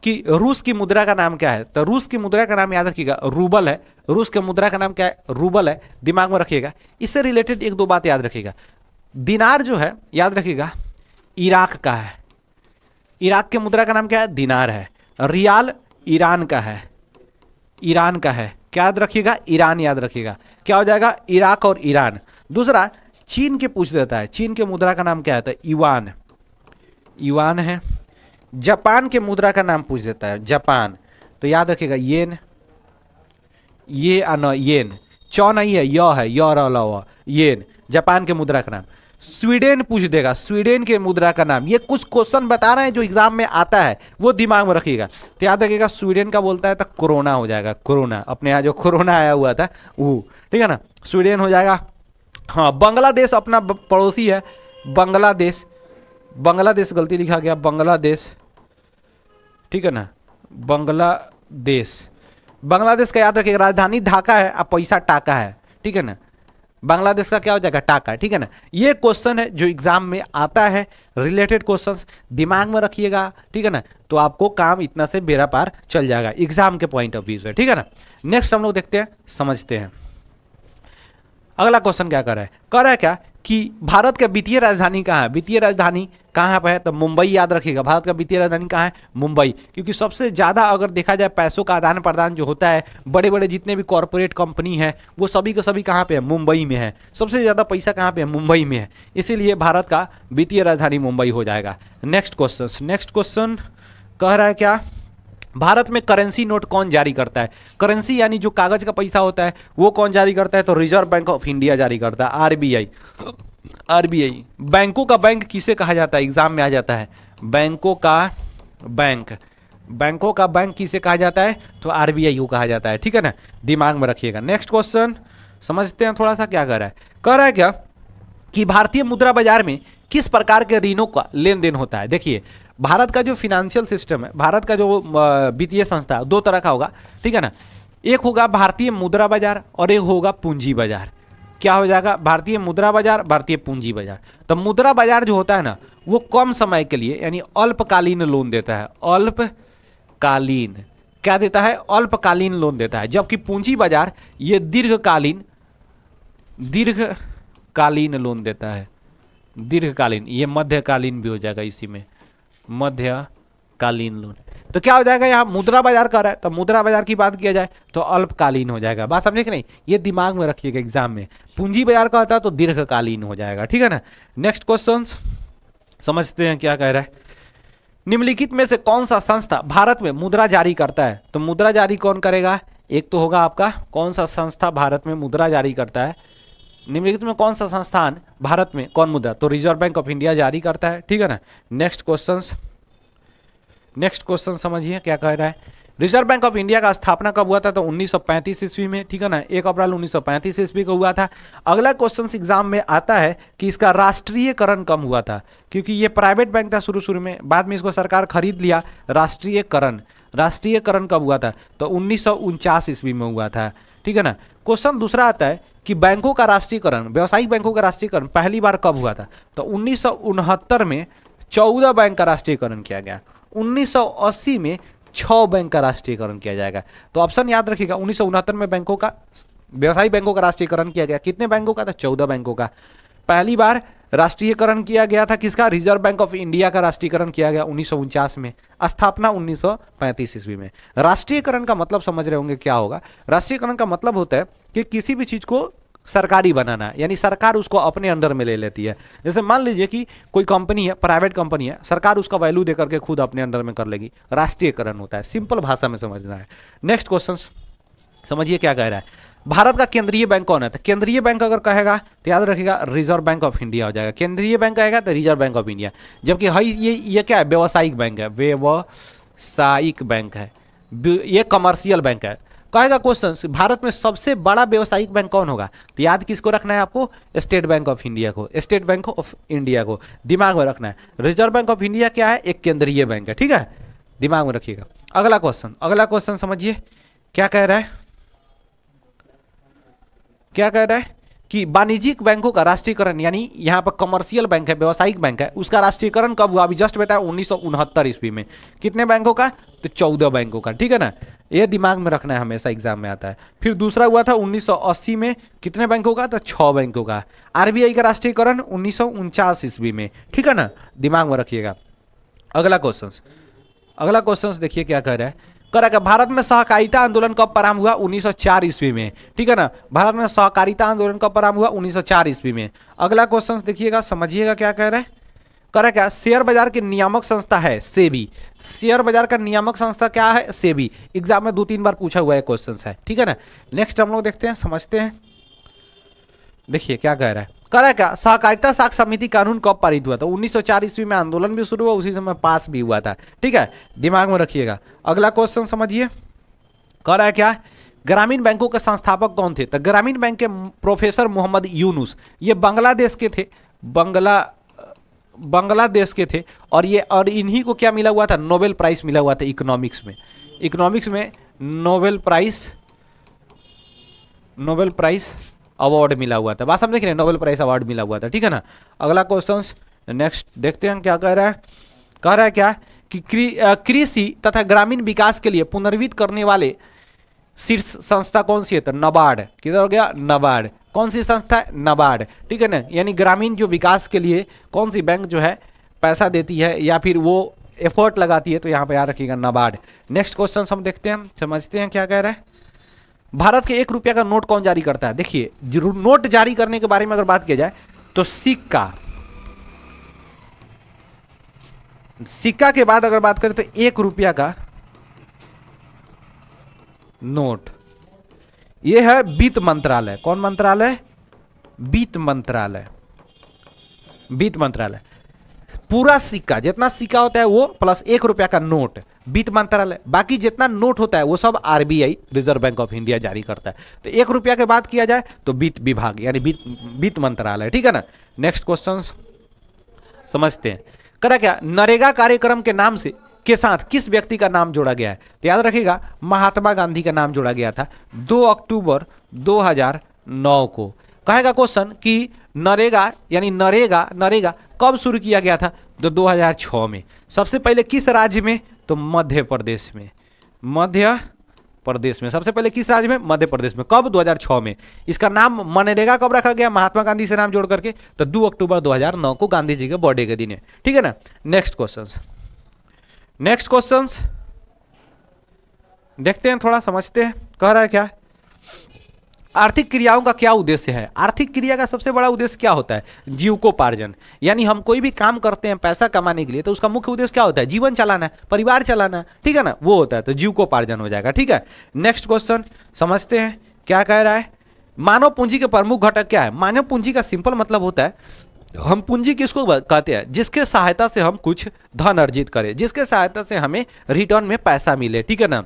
कि रूस की मुद्रा का नाम क्या है, तो रूस की मुद्रा का नाम याद रखिएगा रूबल है। रूस के मुद्रा का नाम क्या है, रूबल है, दिमाग में रखिएगा। इससे रिलेटेड एक दो बात याद रखिएगा। दिनार जो है याद रखिएगा इराक का है, इराक के मुद्रा का नाम क्या है, दिनार है। रियाल ईरान का है, क्या याद रखिएगा, ईरान याद रखिएगा। क्या हो जाएगा, इराक और ईरान। दूसरा चीन के पूछ देता है, चीन के मुद्रा का नाम क्या है, तो युआन है। जापान के मुद्रा का नाम पूछ देता है, जापान, तो याद रखिएगा येन, येन, चौ नहीं है, येन, जापान के मुद्रा का नाम। स्वीडन पूछ देगा, स्वीडन के मुद्रा का नाम। ये कुछ क्वेश्चन बता रहे हैं जो एग्जाम में आता है, वो दिमाग में रखिएगा। तो याद रखिएगा स्वीडन का बोलता है तो कोरोना हो जाएगा, कोरोना, अपने यहाँ जो कोरोना आया हुआ था वो। ठीक है ना, स्वीडन हो जाएगा। हाँ, बांग्लादेश अपना पड़ोसी है, बांग्लादेश गलती लिखा गया, बांग्लादेश। ठीक है ना, बांग्लादेश का याद रखिएगा राजधानी ढाका है और पैसा टाका है। ठीक है ना, बांग्लादेश का क्या हो जाएगा, टाका। ठीक है ना, ये क्वेश्चन है जो एग्जाम में आता है, रिलेटेड क्वेश्चंस दिमाग में रखिएगा। ठीक है ना, तो आपको काम इतना से बेड़ा पार चल जाएगा एग्जाम के पॉइंट ऑफ व्यू से। ठीक है ना, नेक्स्ट हम लोग देखते हैं, समझते हैं। अगला क्वेश्चन क्या कर रहा है क्या कि भारत का वित्तीय राजधानी कहाँ है। वित्तीय राजधानी कहाँ पर है, तो मुंबई याद रखिएगा। भारत का वित्तीय राजधानी कहाँ है, मुंबई, क्योंकि सबसे ज़्यादा अगर देखा जाए पैसों का आदान प्रदान जो होता है, बड़े बड़े जितने भी कॉरपोरेट कंपनी है वो सभी के सभी कहाँ पे है, मुंबई में है। सबसे ज़्यादा पैसा कहाँ पे है, मुंबई में है, इसीलिए भारत का वित्तीय राजधानी मुंबई हो जाएगा। नेक्स्ट क्वेश्चन कह रहा है क्या, भारत में करेंसी नोट कौन जारी करता है? करेंसी यानी जो कागज का पैसा होता है वो कौन जारी करता है? तो रिजर्व बैंक ऑफ इंडिया जारी करता है, आरबीआई। आरबीआई। बैंकों का बैंक किसे कहा जाता है? एग्जाम में आ जाता है। बैंकों का बैंक, बैंकों का बैंक किसे कहा जाता है? तो आरबीआई को कहा जाता है, ठीक है ना, दिमाग में रखिएगा। नेक्स्ट क्वेश्चन समझते हैं थोड़ा सा क्या कह रहा है। कह रहा है क्या कि भारतीय मुद्रा बाजार में किस प्रकार के ऋणों का लेन देन होता है? देखिए, भारत का जो फिनेंशियल सिस्टम है, भारत का जो वित्तीय संस्था है, दो तरह का होगा, ठीक है ना। एक होगा भारतीय मुद्रा बाजार और एक होगा पूंजी बाजार। क्या हो जाएगा? भारतीय मुद्रा बाजार, भारतीय पूंजी बाजार। तो मुद्रा बाजार जो होता है ना, वो कम समय के लिए यानी अल्पकालीन लोन देता है। अल्पकालीन क्या देता है? अल्पकालीन लोन देता है। जबकि पूंजी बाजार ये दीर्घकालीन लोन देता है। दीर्घकालीन, ये मध्यकालीन भी हो जाएगा इसी में, मध्यकालीन लोन। तो क्या हो जाएगा? यहाँ मुद्रा बाजार कर रहा है तो मुद्रा बाजार की बात किया जाए तो अल्पकालीन हो जाएगा। बात समझे कि नहीं? ये दिमाग में रखिएगा एग्जाम में। पूंजी बाजार का होता है तो दीर्घकालीन हो जाएगा, ठीक है ना। नेक्स्ट क्वेश्चन समझते हैं क्या कह रहा है। निम्नलिखित में से कौन सा संस्था भारत में मुद्रा जारी करता है? तो मुद्रा जारी कौन करेगा? एक तो होगा आपका, कौन सा संस्था भारत में मुद्रा जारी करता है? निम्नलिखित में कौन सा संस्थान भारत में कौन मुद्रा? तो रिजर्व बैंक ऑफ इंडिया जारी करता है, ठीक है ना। नेक्स्ट क्वेश्चन समझिए क्या कह रहा है। रिजर्व बैंक ऑफ इंडिया का स्थापना कब हुआ था? तो 1935 ईस्वी में, ठीक है ना, 1 अप्रैल 1935 ईस्वी को हुआ था। अगला क्वेश्चन एग्जाम में आता है कि इसका राष्ट्रीयकरण कब हुआ था? क्योंकि ये प्राइवेट बैंक था शुरू में, बाद में इसको सरकार खरीद लिया। राष्ट्रीयकरण कब हुआ था? तो 1949 ईस्वी में हुआ था, ठीक है ना। क्वेश्चन दूसरा आता है कि बैंकों का राष्ट्रीयकरण, व्यावसायिक बैंकों का राष्ट्रीयकरण पहली बार कब हुआ था? तो 1969 में 14 बैंक का राष्ट्रीयकरण किया गया। 1980 में 6 बैंक का राष्ट्रीयकरण किया जाएगा। तो ऑप्शन याद रखिएगा, 1969 में बैंकों का, व्यावसायिक बैंकों का राष्ट्रीयकरण किया गया। कितने बैंकों का था? 14 बैंकों का। पहली बार राष्ट्रीयकरण किया गया था किसका? रिजर्व बैंक ऑफ इंडिया का राष्ट्रीयकरण किया गया 1949 में। स्थापना 1935 ईस्वी में। राष्ट्रीयकरण का मतलब समझ रहे होंगे क्या होगा? राष्ट्रीयकरण का मतलब होता है कि किसी भी चीज को सरकारी बनाना, यानी सरकार उसको अपने अंडर में ले लेती है। जैसे मान लीजिए कि कोई कंपनी है, प्राइवेट कंपनी है, सरकार उसका वैल्यू देकर के खुद अपने अंडर में कर लेगी। राष्ट्रीयकरण होता है, सिंपल भाषा में समझना है। नेक्स्ट क्वेश्चन समझिए क्या कह रहा है। भारत का केंद्रीय बैंक कौन है? तो केंद्रीय बैंक अगर कहेगा तो याद रखिएगा रिजर्व बैंक ऑफ इंडिया हो जाएगा। केंद्रीय बैंक कहेगा तो रिजर्व बैंक ऑफ इंडिया। जबकि है ये क्या है? व्यवसायिक बैंक है, व्यवसायिक बैंक है, ये कमर्शियल बैंक है। कहेगा क्वेश्चन भारत में सबसे बड़ा व्यवसायिक बैंक कौन होगा? तो याद किसको रखना है आपको? स्टेट बैंक ऑफ इंडिया को। स्टेट बैंक ऑफ इंडिया को दिमाग में रखना है। रिजर्व बैंक ऑफ इंडिया क्या है? एक केंद्रीय बैंक है, ठीक है, दिमाग में रखिएगा। अगला क्वेश्चन समझिए क्या कह रहा है। क्या कह रहा है कि वाणिज्यिक बैंकों का राष्ट्रीयकरण, यानी यहाँ पर कमर्शियल बैंक है, व्यवसायिक बैंक है, उसका राष्ट्रीयकरण कब हुआ? अभी जस्ट बताया 1969 ईस्वी में। कितने बैंकों का? तो 14 बैंकों का, ठीक है ना। ये दिमाग में रखना है, हमेशा एग्जाम में आता है। फिर दूसरा हुआ था 1980 में। कितने बैंकों का? तो 6 बैंकों का। आरबीआई का राष्ट्रीयकरण 1949 ईस्वी में, ठीक है ना, दिमाग में रखिएगा। अगला क्वेश्चन देखिए क्या कह रहा है। करेगा भारत में सहकारिता आंदोलन कब प्रारंभ हुआ? 1904 ईस्वी में, ठीक है ना। भारत में सहकारिता आंदोलन कब प्रारंभ हुआ? 1904 ईस्वी में। अगला क्वेश्चन देखिएगा, समझिएगा क्या कह रहा है। करेगा क्या? शेयर बाजार की नियामक संस्था है सेबी। शेयर बाजार का नियामक संस्था क्या है? सेबी। एग्जाम में 2-3 बार पूछा हुआ है क्वेश्चन है, ठीक है ना। नेक्स्ट हम लोग देखते हैं, समझते हैं। देखिए क्या कह रहा है। करा क्या? सहकारिता साख समिति कानून कब पारित हुआ था? 1904 ईस्वी में आंदोलन भी शुरू हुआ, उसी समय पास भी हुआ था, ठीक है, दिमाग में रखिएगा। अगला क्वेश्चन समझिए, कह रहा है क्या? ग्रामीण बैंकों के संस्थापक कौन थे? तो ग्रामीण बैंक के प्रोफेसर मोहम्मद यूनुस, ये बांग्लादेश के थे, बांग्लादेश के थे। और इन्हीं को क्या मिला हुआ था? नोबेल प्राइज मिला हुआ था इकोनॉमिक्स में नोबेल प्राइज अवार्ड मिला हुआ था। बात समझ रहे? नोबेल प्राइज अवार्ड मिला हुआ था, ठीक है ना। अगला क्वेश्चन नेक्स्ट देखते हैं क्या कह रहा है। कह रहा है क्या कि कृषि तथा ग्रामीण विकास के लिए पुनर्जीवित करने वाले शीर्ष संस्था कौन सी है? तो नाबार्ड। किधर हो गया? नाबार्ड। कौन सी संस्था है? नाबार्ड, ठीक है ना। यानी ग्रामीण जो विकास के लिए कौन सी बैंक जो है पैसा देती है या फिर वो एफर्ट लगाती है, तो यहाँ पे याद रखिएगा नाबार्ड। नेक्स्ट क्वेश्चन हम देखते हैं, समझते हैं क्या कह रहा है। भारत के 1 रुपया का नोट कौन जारी करता है? देखिए, नोट जारी करने के बारे में अगर बात किया जाए तो सिक्का, सिक्का के बाद अगर बात करें तो 1 रुपया का नोट, ये है वित्त मंत्रालय। कौन मंत्रालय? वित्त मंत्रालय। वित्त मंत्रालय पूरा सिक्का, जितना सिक्का होता है वो प्लस 1 रुपया का नोट, वित्त मंत्रालय। बाकी जितना नोट होता है वो सब RBI, reserve bank of India जारी करता है। तो 1 रुपया के बाद किया जाए तो वित्त विभाग यानी वित्त मंत्रालय, ठीक है ना। नेक्स्ट क्वेश्चन समझते हैं। करा क्या, नरेगा कार्यक्रम के नाम से के साथ किस व्यक्ति का नाम जोड़ा गया है? तो याद रखिएगा महात्मा गांधी का नाम जोड़ा गया था 2 अक्टूबर 2009 को। कहेगा क्वेश्चन कि नरेगा यानी नरेगा कब शुरू किया गया था? तो 2006 में। सबसे पहले किस राज्य में? तो मध्य प्रदेश में। मध्य प्रदेश में सबसे पहले किस राज्य में? मध्य प्रदेश में। कब? 2006 में। इसका नाम मनरेगा कब रखा गया? महात्मा गांधी से नाम जोड़ करके, तो 2 अक्टूबर 2009 को गांधी जी के बर्थडे के दिन है, ठीक है ना। नेक्स्ट क्वेश्चंस देखते हैं, थोड़ा समझते हैं। कह रहा है क्या, आर्थिक क्रियाओं का क्या उद्देश्य है? आर्थिक क्रिया का सबसे बड़ा उद्देश्य क्या होता है? जीविकोपार्जन। यानी हम कोई भी काम करते हैं पैसा कमाने के लिए, तो उसका मुख्य उद्देश्य क्या होता है? जीवन चलाना, परिवार चलाना, ठीक है ना, वो होता है। तो जीविकोपार्जन हो जाएगा, ठीक है। नेक्स्ट क्वेश्चन समझते हैं क्या कह रहा है। मानव पूंजी के प्रमुख घटक क्या है? मानव पूंजी का सिंपल मतलब होता है, हम पूंजी किसको कहते हैं? जिसके सहायता से हम कुछ धन अर्जित करें, जिसके सहायता से हमें रिटर्न में पैसा मिले, ठीक है ना,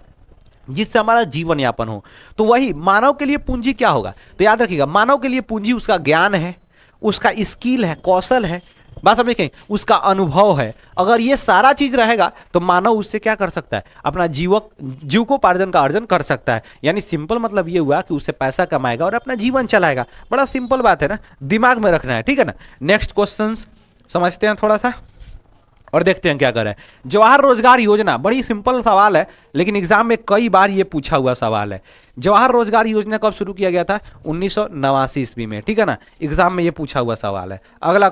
जिससे हमारा जीवन यापन हो। तो वही मानव के लिए पूंजी क्या होगा? तो याद रखिएगा, मानव के लिए पूंजी उसका ज्ञान है, उसका स्किल है, कौशल है, बात समझ गए, उसका अनुभव है। अगर ये सारा चीज रहेगा तो मानव उससे क्या कर सकता है? अपना जीविकोपार्जन का अर्जन कर सकता है। यानी सिंपल मतलब ये हुआ कि उससे पैसा कमाएगा और अपना जीवन चलाएगा। बड़ा सिंपल बात है ना, दिमाग में रखना है, ठीक है ना। नेक्स्ट क्वेश्चन समझते हैं थोड़ा सा और देखते हैं क्या कर रहा है। जवाहर रोजगार योजना, बड़ी सिंपल सवाल है लेकिन एग्जाम में कई बार ये पूछा हुआ सवाल है। जवाहर रोजगार योजना कब शुरू किया गया था? 1989 ईस्वी में, ठीक है ना। एग्जाम में ये पूछा हुआ सवाल है। अगला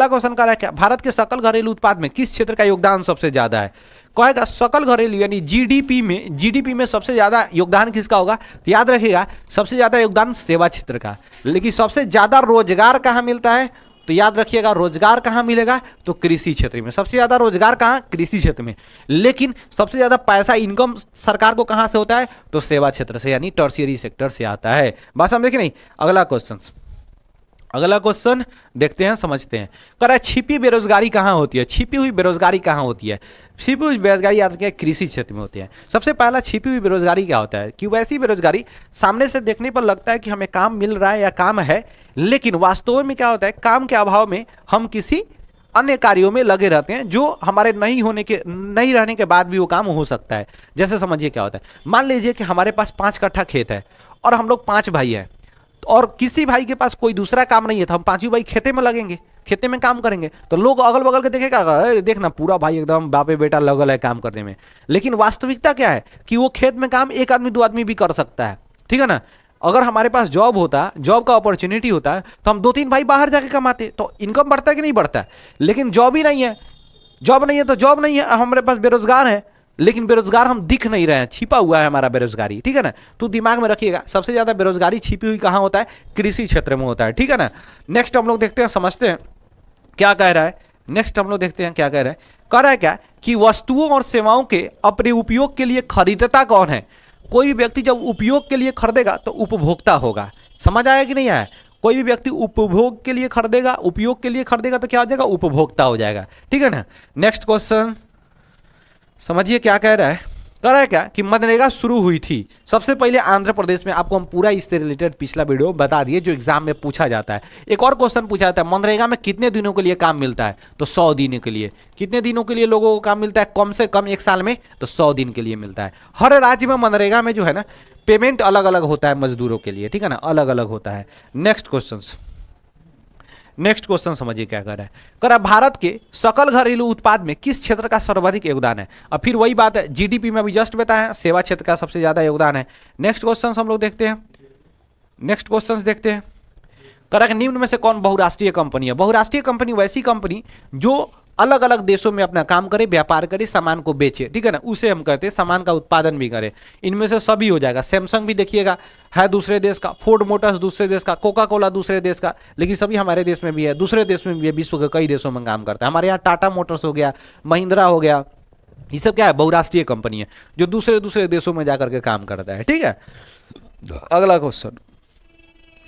क्वेश्चन का है क्या, भारत के सकल घरेलू उत्पाद में किस क्षेत्र का योगदान सबसे ज्यादा है? कहेगा सकल घरेलू यानी जीडीपी में सबसे ज्यादा योगदान किसका होगा? तो याद रखिएगा सबसे ज्यादा योगदान सेवा क्षेत्र का। लेकिन सबसे ज्यादा रोजगार कहाँ मिलता है? तो याद रखिएगा रोजगार कहाँ मिलेगा? तो कृषि क्षेत्र में। सबसे ज्यादा रोजगार कहाँ? कृषि क्षेत्र में। लेकिन सबसे ज्यादा पैसा इनकम सरकार को कहाँ से होता है? तो सेवा क्षेत्र से यानी टर्शियरी सेक्टर से आता है। बात समझे कि नहीं। अगला क्वेश्चन देखते हैं, समझते हैं। कह रहा है छिपी बेरोजगारी कहाँ होती है? छिपी हुई बेरोजगारी कहाँ होती है? छिपी हुई बेरोजगारी याद रखिए कृषि क्षेत्र में होती है। सबसे पहला छिपी हुई बेरोजगारी क्या होता है? कि वैसी बेरोजगारी सामने से देखने पर लगता है कि हमें काम मिल रहा है या काम है, लेकिन वास्तव में क्या होता है? काम के अभाव में हम किसी अन्य कार्यों में लगे रहते हैं जो हमारे नहीं रहने के बाद भी वो काम हो सकता है। जैसे समझिए क्या होता है, मान लीजिए कि हमारे पास 5 कट्ठा खेत है और हम लोग 5 भाई हैं और किसी भाई के पास कोई दूसरा काम नहीं है, तो हम 5 भाई खेते में लगेंगे, खेते में काम करेंगे। तो लोग अगल बगल के देखेगा, देखना पूरा भाई एकदम बापे बेटा लगल है काम करने में। लेकिन वास्तविकता क्या है कि वो खेत में काम 1 आदमी 2 आदमी भी कर सकता है, ठीक है ना। अगर हमारे पास जॉब होता, जॉब का अपॉर्चुनिटी होता है, तो हम 2-3 भाई बाहर जाके कमाते, तो इनकम बढ़ता है कि नहीं बढ़ता है। लेकिन जॉब ही नहीं है, तो जॉब नहीं है, हमारे पास बेरोजगार है, लेकिन बेरोजगार हम दिख नहीं रहे हैं, छिपा हुआ है हमारा बेरोजगारी, ठीक है ना। तो दिमाग में रखिएगा सबसे ज्यादा बेरोजगारी छिपी हुई कहाँ होता है? कृषि क्षेत्र में होता है, ठीक है ना। नेक्स्ट हम लोग देखते हैं, समझते हैं क्या कह रहा है। कह रहा है क्या कि वस्तुओं और सेवाओं के अपने उपयोग के लिए खरीदता कौन है? कोई भी व्यक्ति जब उपयोग के लिए खरीदेगा तो उपभोक्ता होगा। समझ आया कि नहीं आया? कोई भी व्यक्ति उपभोग के लिए खरीदेगा, उपयोग के लिए खरीदेगा तो क्या हो जाएगा? उपभोक्ता हो जाएगा, ठीक है ना। नेक्स्ट क्वेश्चन समझिए क्या कह रहा है। कह रहा है क्या कि मनरेगा शुरू हुई थी सबसे पहले आंध्र प्रदेश में। आपको हम पूरा इससे रिलेटेड पिछला वीडियो बता दिए जो एग्जाम में पूछा जाता है। एक और क्वेश्चन पूछा जाता है, मनरेगा में कितने दिनों के लिए काम मिलता है? तो 100 दिनों के लिए। कितने दिनों के लिए लोगों को काम मिलता है? कम से कम 1 साल में, तो 100 दिन के लिए मिलता है। हर राज्य में मनरेगा में जो है ना पेमेंट अलग अलग होता है मजदूरों के लिए, ठीक है ना, अलग अलग होता है। नेक्स्ट क्वेश्चन समझिए क्या कर रहा है। कह रहा है भारत के सकल घरेलू उत्पाद में किस क्षेत्र का सर्वाधिक योगदान है? अब फिर वही बात है, जीडीपी में अभी जस्ट बताया, सेवा क्षेत्र का सबसे ज्यादा योगदान है। नेक्स्ट क्वेश्चन हम लोग देखते हैं। कह रहा है निम्न में से कौन बहुराष्ट्रीय कंपनी है? बहुराष्ट्रीय कंपनी वैसी कंपनी जो अलग अलग देशों में अपना काम करे, व्यापार करे, सामान को बेचे, ठीक है ना, उसे हम कहते हैं सामान का उत्पादन भी करे। इनमें से सभी हो जाएगा। सैमसंग भी देखिएगा है दूसरे देश का, फोर्ड मोटर्स दूसरे देश का, कोका कोला दूसरे देश का, लेकिन सभी हमारे देश में भी है, दूसरे देश में भी है, विश्व के कई देशों में काम करता है। हमारे यहाँ टाटा मोटर्स हो गया, महिंद्रा हो गया, ये सब क्या है, बहुराष्ट्रीय कंपनी है जो दूसरे दूसरे देशों में जाकर के काम करता है, ठीक है।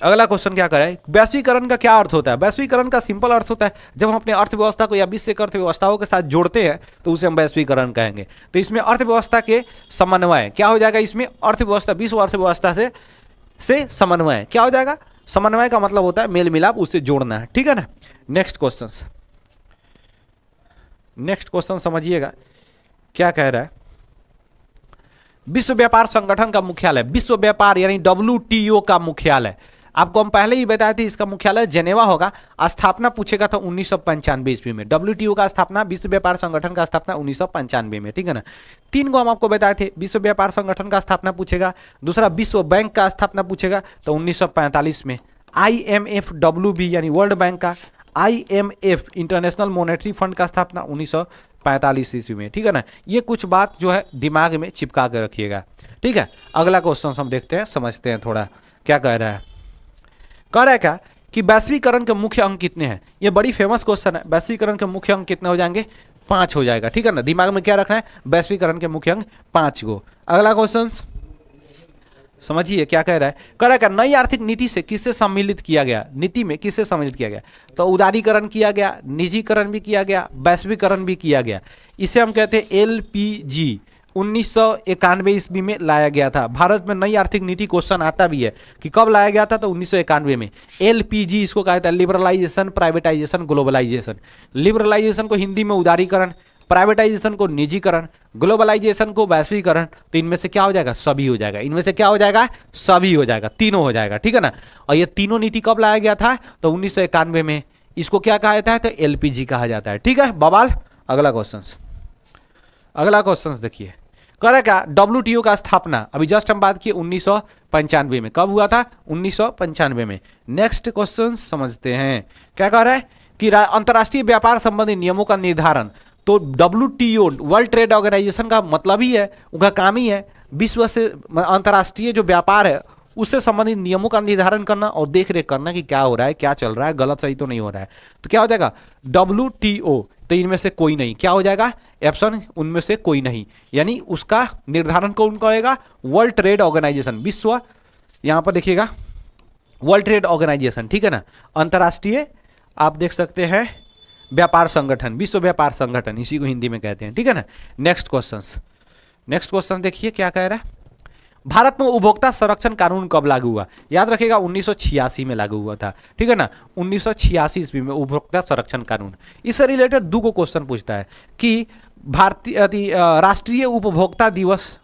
अगला क्वेश्चन क्या करे, वैश्वीकरण का क्या अर्थ होता है? वैश्वीकरण का सिंपल अर्थ होता है जब हम अपने अर्थव्यवस्था को या विश्व के अर्थव्यवस्थाओं के साथ जोड़ते हैं तो उसे हम वैश्वीकरण कहेंगे। तो इसमें अर्थव्यवस्था के समन्वय क्या हो जाएगा, इसमें अर्थव्यवस्था, विश्व अर्थव्यवस्था से समन्वय क्या हो जाएगा, समन्वय का मतलब होता है मेल मिलाप, उससे जोड़ना है, ठीक है ना। नेक्स्ट क्वेश्चन समझिएगा क्या कह रहा है। विश्व व्यापार संगठन का मुख्यालय, विश्व व्यापार यानी WTO का मुख्यालय, आपको हम पहले ही बताए थे इसका मुख्यालय जेनेवा होगा। स्थापना पूछेगा तो 1995 ईस्वी में। WTO का स्थापना, विश्व व्यापार संगठन का स्थापना 1995 में, ठीक है ना। 3 को हम आपको बताए थे, विश्व व्यापार संगठन का स्थापना पूछेगा, दूसरा विश्व बैंक का स्थापना पूछेगा तो 1945 में, IMFWB यानी वर्ल्ड बैंक का, IMF इंटरनेशनल मॉनेटरी फंड का स्थापना 1945 ईस्वी में, ठीक है ना। ये कुछ बात जो है दिमाग में चिपका कर रखिएगा, ठीक है। अगला क्वेश्चन हम देखते हैं, समझते हैं थोड़ा क्या कह रहा है। कह रहा है क्या कि वैश्वीकरण के मुख्य अंग कितने हैं? ये बड़ी फेमस क्वेश्चन है। वैश्वीकरण के मुख्य अंग कितने हो जाएंगे? 5 हो जाएगा, ठीक है ना। दिमाग में क्या रखना है, वैश्वीकरण के मुख्य अंग 5 को। अगला क्वेश्चन समझिए क्या कह रहा है। कह रहा है क्या, नई आर्थिक नीति से किससे सम्मिलित किया गया, नीति में किससे सम्मिलित किया गया? तो उदारीकरण किया गया, निजीकरण भी किया गया, वैश्वीकरण भी किया गया। इसे हम कहते हैं LPG। 1991 ईस्वी में लाया गया था। भारत में नई आर्थिक नीति क्वेश्चन आता भी है कि कब लाया गया था, तो 1991 में। LPG इसको कहता है लिबरलाइजेशन, प्राइवेटाइजेशन, ग्लोबलाइजेशन। लिबरलाइजेशन को हिंदी में उदारीकरण, प्राइवेटाइजेशन को निजीकरण, ग्लोबलाइजेशन को वैश्वीकरण। तो इनमें से क्या हो जाएगा, सभी हो जाएगा। इनमें से क्या हो जाएगा, सभी हो जाएगा, तीनों हो जाएगा, ठीक है ना। और ये तीनों नीति कब लाया गया था, तो 1991 में। इसको क्या कहा जाता है, तो LPG कहा जाता है, ठीक है बवाल। अगला क्वेश्चन देखिए, कह रहा क्या, WTO का स्थापना अभी जस्ट हम बात किए 1995 में। कब हुआ था, 1995 में। नेक्स्ट क्वेश्चन समझते हैं क्या कह रहा है कि अंतर्राष्ट्रीय व्यापार संबंधी नियमों का निर्धारण। तो WTO वर्ल्ड ट्रेड ऑर्गेनाइजेशन का मतलब ही है, उनका काम ही है विश्व से अंतर्राष्ट्रीय जो व्यापार है उससे संबंधित नियमों का निर्धारण करना और देख रेख करना कि क्या हो रहा है, क्या चल रहा है, गलत सही तो नहीं हो रहा है। तो क्या हो जाएगा, WTO। तो इनमें से कोई नहीं, क्या हो जाएगा, ऑप्शन उनमें से कोई नहीं, यानी उसका निर्धारण कौन करेगा, वर्ल्ड ट्रेड ऑर्गेनाइजेशन, विश्व, यहां पर देखिएगा वर्ल्ड ट्रेड ऑर्गेनाइजेशन, ठीक है ना। अंतर्राष्ट्रीय आप देख सकते हैं व्यापार संगठन, विश्व व्यापार संगठन, इसी को हिंदी में कहते हैं, ठीक है ना। नेक्स्ट क्वेश्चन देखिए क्या कह रहा है। भारत में उपभोक्ता संरक्षण कानून कब लागू हुआ? याद रखिएगा 1986 में लागू हुआ था, ठीक है ना। 1986 ईस्वी में उपभोक्ता संरक्षण कानून। इससे रिलेटेड 2 क्वेश्चन पूछता है कि भारतीय राष्ट्रीय उपभोक्ता दिवस,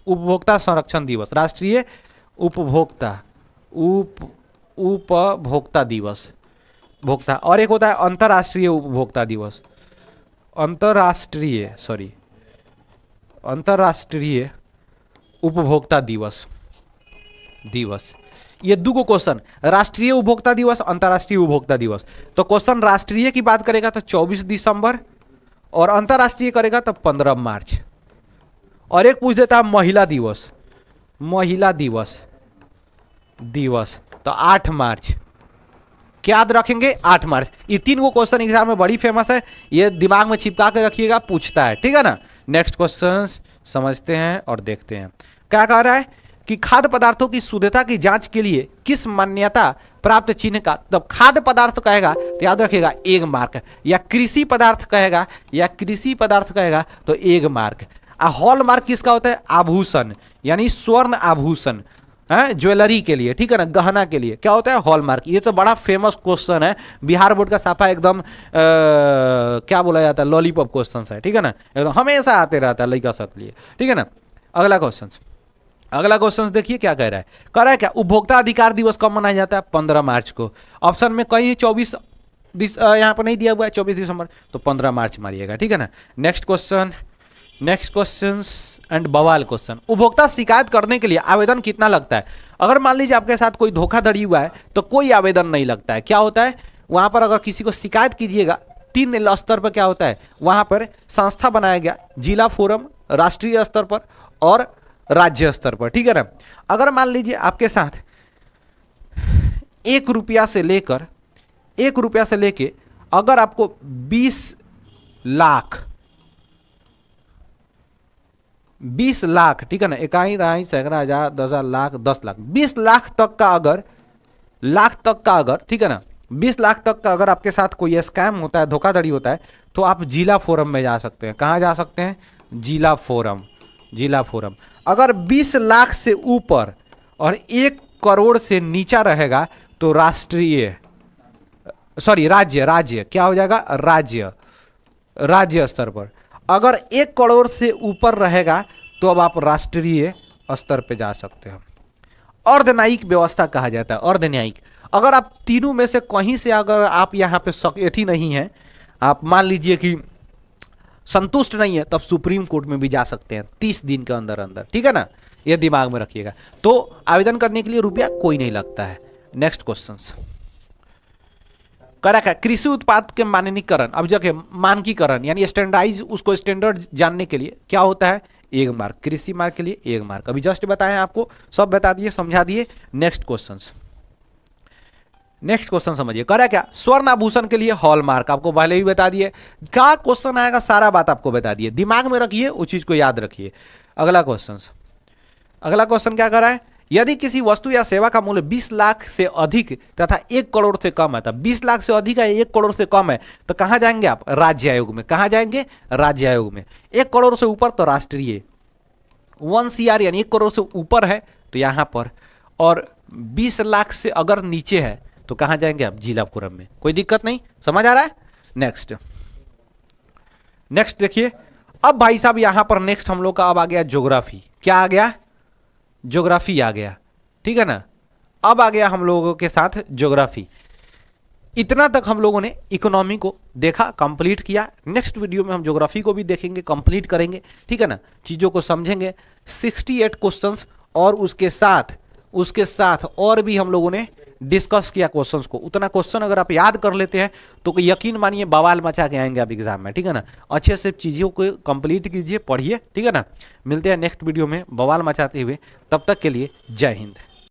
उपभोक्ता संरक्षण दिवस, राष्ट्रीय उपभोक्ता दिवस, भोक्ता, और एक होता है अंतर्राष्ट्रीय उपभोक्ता दिवस, अंतर्राष्ट्रीय उपभोक्ता दिवस। ये 2 क्वेश्चन, राष्ट्रीय उपभोक्ता दिवस, अंतर्राष्ट्रीय उपभोक्ता दिवस। तो क्वेश्चन राष्ट्रीय की बात करेगा तो 24 दिसंबर और अंतर्राष्ट्रीय करेगा तो 15 मार्च। और एक पूछ देता है महिला दिवस तो 8 मार्च। क्या याद रखेंगे, 8 मार्च। ये 3 क्वेश्चन एग्जाम में बड़ी फेमस है, ये दिमाग में चिपका के रखिएगा, पूछता है, ठीक है ना। नेक्स्ट क्वेश्चन समझते हैं और देखते हैं क्या कह रहा है कि खाद्य पदार्थों की शुद्धता की जांच के लिए किस मान्यता प्राप्त चिन्ह का, तब खाद्य पदार्थ कहेगा तो याद रखिएगा 1 मार्क, या कृषि पदार्थ कहेगा तो 1 मार्क। हॉल मार्क किसका होता है, आभूषण, यानी स्वर्ण आभूषण, ज्वेलरी के लिए, ठीक है ना, गहना के लिए क्या होता है, हॉलमार्क। ये तो बड़ा फेमस क्वेश्चन है, बिहार बोर्ड का साफा एकदम क्या बोला जाता है, लॉलीपॉप क्वेश्चन है, ठीक है ना, एकदम हमेशा आते रहता है लड़का सब लिए, ठीक है ना। अगला क्वेश्चन देखिए क्या कह रहा है। कह रहा है क्या, उपभोक्ता अधिकार दिवस कब मनाया जाता है, 15 मार्च को। ऑप्शन में कहीं 24 यहाँ पर नहीं दिया हुआ है, 24 दिसंबर, तो 15 मार्च मारिएगा, ठीक है ना। नेक्स्ट क्वेश्चन एंड बवाल क्वेश्चन। उपभोक्ता शिकायत करने के लिए आवेदन कितना लगता है? अगर मान लीजिए आपके साथ कोई धोखाधड़ी हुआ है तो कोई आवेदन नहीं लगता है। क्या होता है, वहां पर अगर किसी को शिकायत कीजिएगा 3 स्तर पर क्या होता है, वहां पर संस्था बनाया गया, जिला फोरम, राष्ट्रीय स्तर पर और राज्य स्तर पर, ठीक है ना। अगर मान लीजिए आपके साथ 1 रुपया से लेके अगर आपको 20 लाख, ठीक है ना, इकाई, दहाई, सैकड़ा, हजार, 10,000, लाख, 10 लाख, 20 लाख तक का अगर, ठीक है ना, 20 लाख तक का अगर आपके साथ कोई स्कैम होता है, धोखाधड़ी होता है, तो आप जिला फोरम में जा सकते हैं। कहां जा सकते हैं? जिला फोरम। अगर 20 लाख से ऊपर और 1 करोड़ से नीचा रहेगा तो राज्य क्या हो जाएगा? राज्य स्तर पर। अगर 1 करोड़ से ऊपर रहेगा तो अब आप राष्ट्रीय स्तर पे जा सकते हो। अर्धन्यायिक व्यवस्था कहा जाता है, अर्धन्यायिक। अगर आप तीनों में से कहीं से अगर आप यहाँ पे सकेठी नहीं है, आप मान लीजिए कि संतुष्ट नहीं है, तब सुप्रीम कोर्ट में भी जा सकते हैं 30 दिन के अंदर अंदर, ठीक है ना, ये दिमाग में रखिएगा। तो आवेदन करने के लिए रुपया कोई नहीं लगता है। नेक्स्ट क्वेश्चन करा क्या? कृषि उत्पाद के मानकीकरण। अब जगह मानकीकरण यानी स्टैंडर्डाइज, उसको स्टैंडर्ड जानने के लिए क्या होता है? 1 मार्क। कृषि मार्क के लिए 1 मार्क। अभी जस्ट बताएं आपको, सब बता दिए, समझा दिए। नेक्स्ट क्वेश्चन समझिए, करा क्या? स्वर्ण आभूषण के लिए हॉलमार्क, आपको पहले ही बता दिए। क्या क्वेश्चन आएगा सारा बात आपको बता दिए, दिमाग में रखिए, उस चीज को याद रखिए। अगला क्वेश्चन क्या कर रहा है? यदि किसी वस्तु या सेवा का मूल्य 20 लाख से अधिक तथा 1 करोड़ से कम है, तो 20 लाख से अधिक है, 1 करोड़ से कम है, तो कहां जाएंगे आप? राज्य आयोग में। कहां जाएंगे? राज्य आयोग में। 1 करोड़ से ऊपर तो राष्ट्रीय, 1 CR यानी 1 करोड़ से ऊपर है तो यहां पर, और 20 लाख से अगर नीचे है तो कहां जाएंगे आप? जिला फोरम में। कोई दिक्कत नहीं, समझ आ रहा है? नेक्स्ट देखिए, अब भाई साहब यहां पर नेक्स्ट हम लोग का अब आ गया ज्योग्राफी। क्या आ गया? ज्योग्राफी आ गया, ठीक है ना। अब आ गया हम लोगों के साथ ज्योग्राफी। इतना तक हम लोगों ने इकोनॉमी को देखा, कंप्लीट किया। नेक्स्ट वीडियो में हम ज्योग्राफी को भी देखेंगे, कंप्लीट करेंगे, ठीक है ना, चीजों को समझेंगे। 68 क्वेश्चंस और उसके साथ और भी हम लोगों ने डिस्कस किया क्वेश्चंस को। उतना क्वेश्चन अगर आप याद कर लेते हैं तो यकीन मानिए बवाल मचा के आएंगे आप एग्जाम में, ठीक है ना। अच्छे से चीजों को कंप्लीट कीजिए, पढ़िए, ठीक है ना। मिलते हैं नेक्स्ट वीडियो में बवाल मचाते हुए, तब तक के लिए जय हिंद।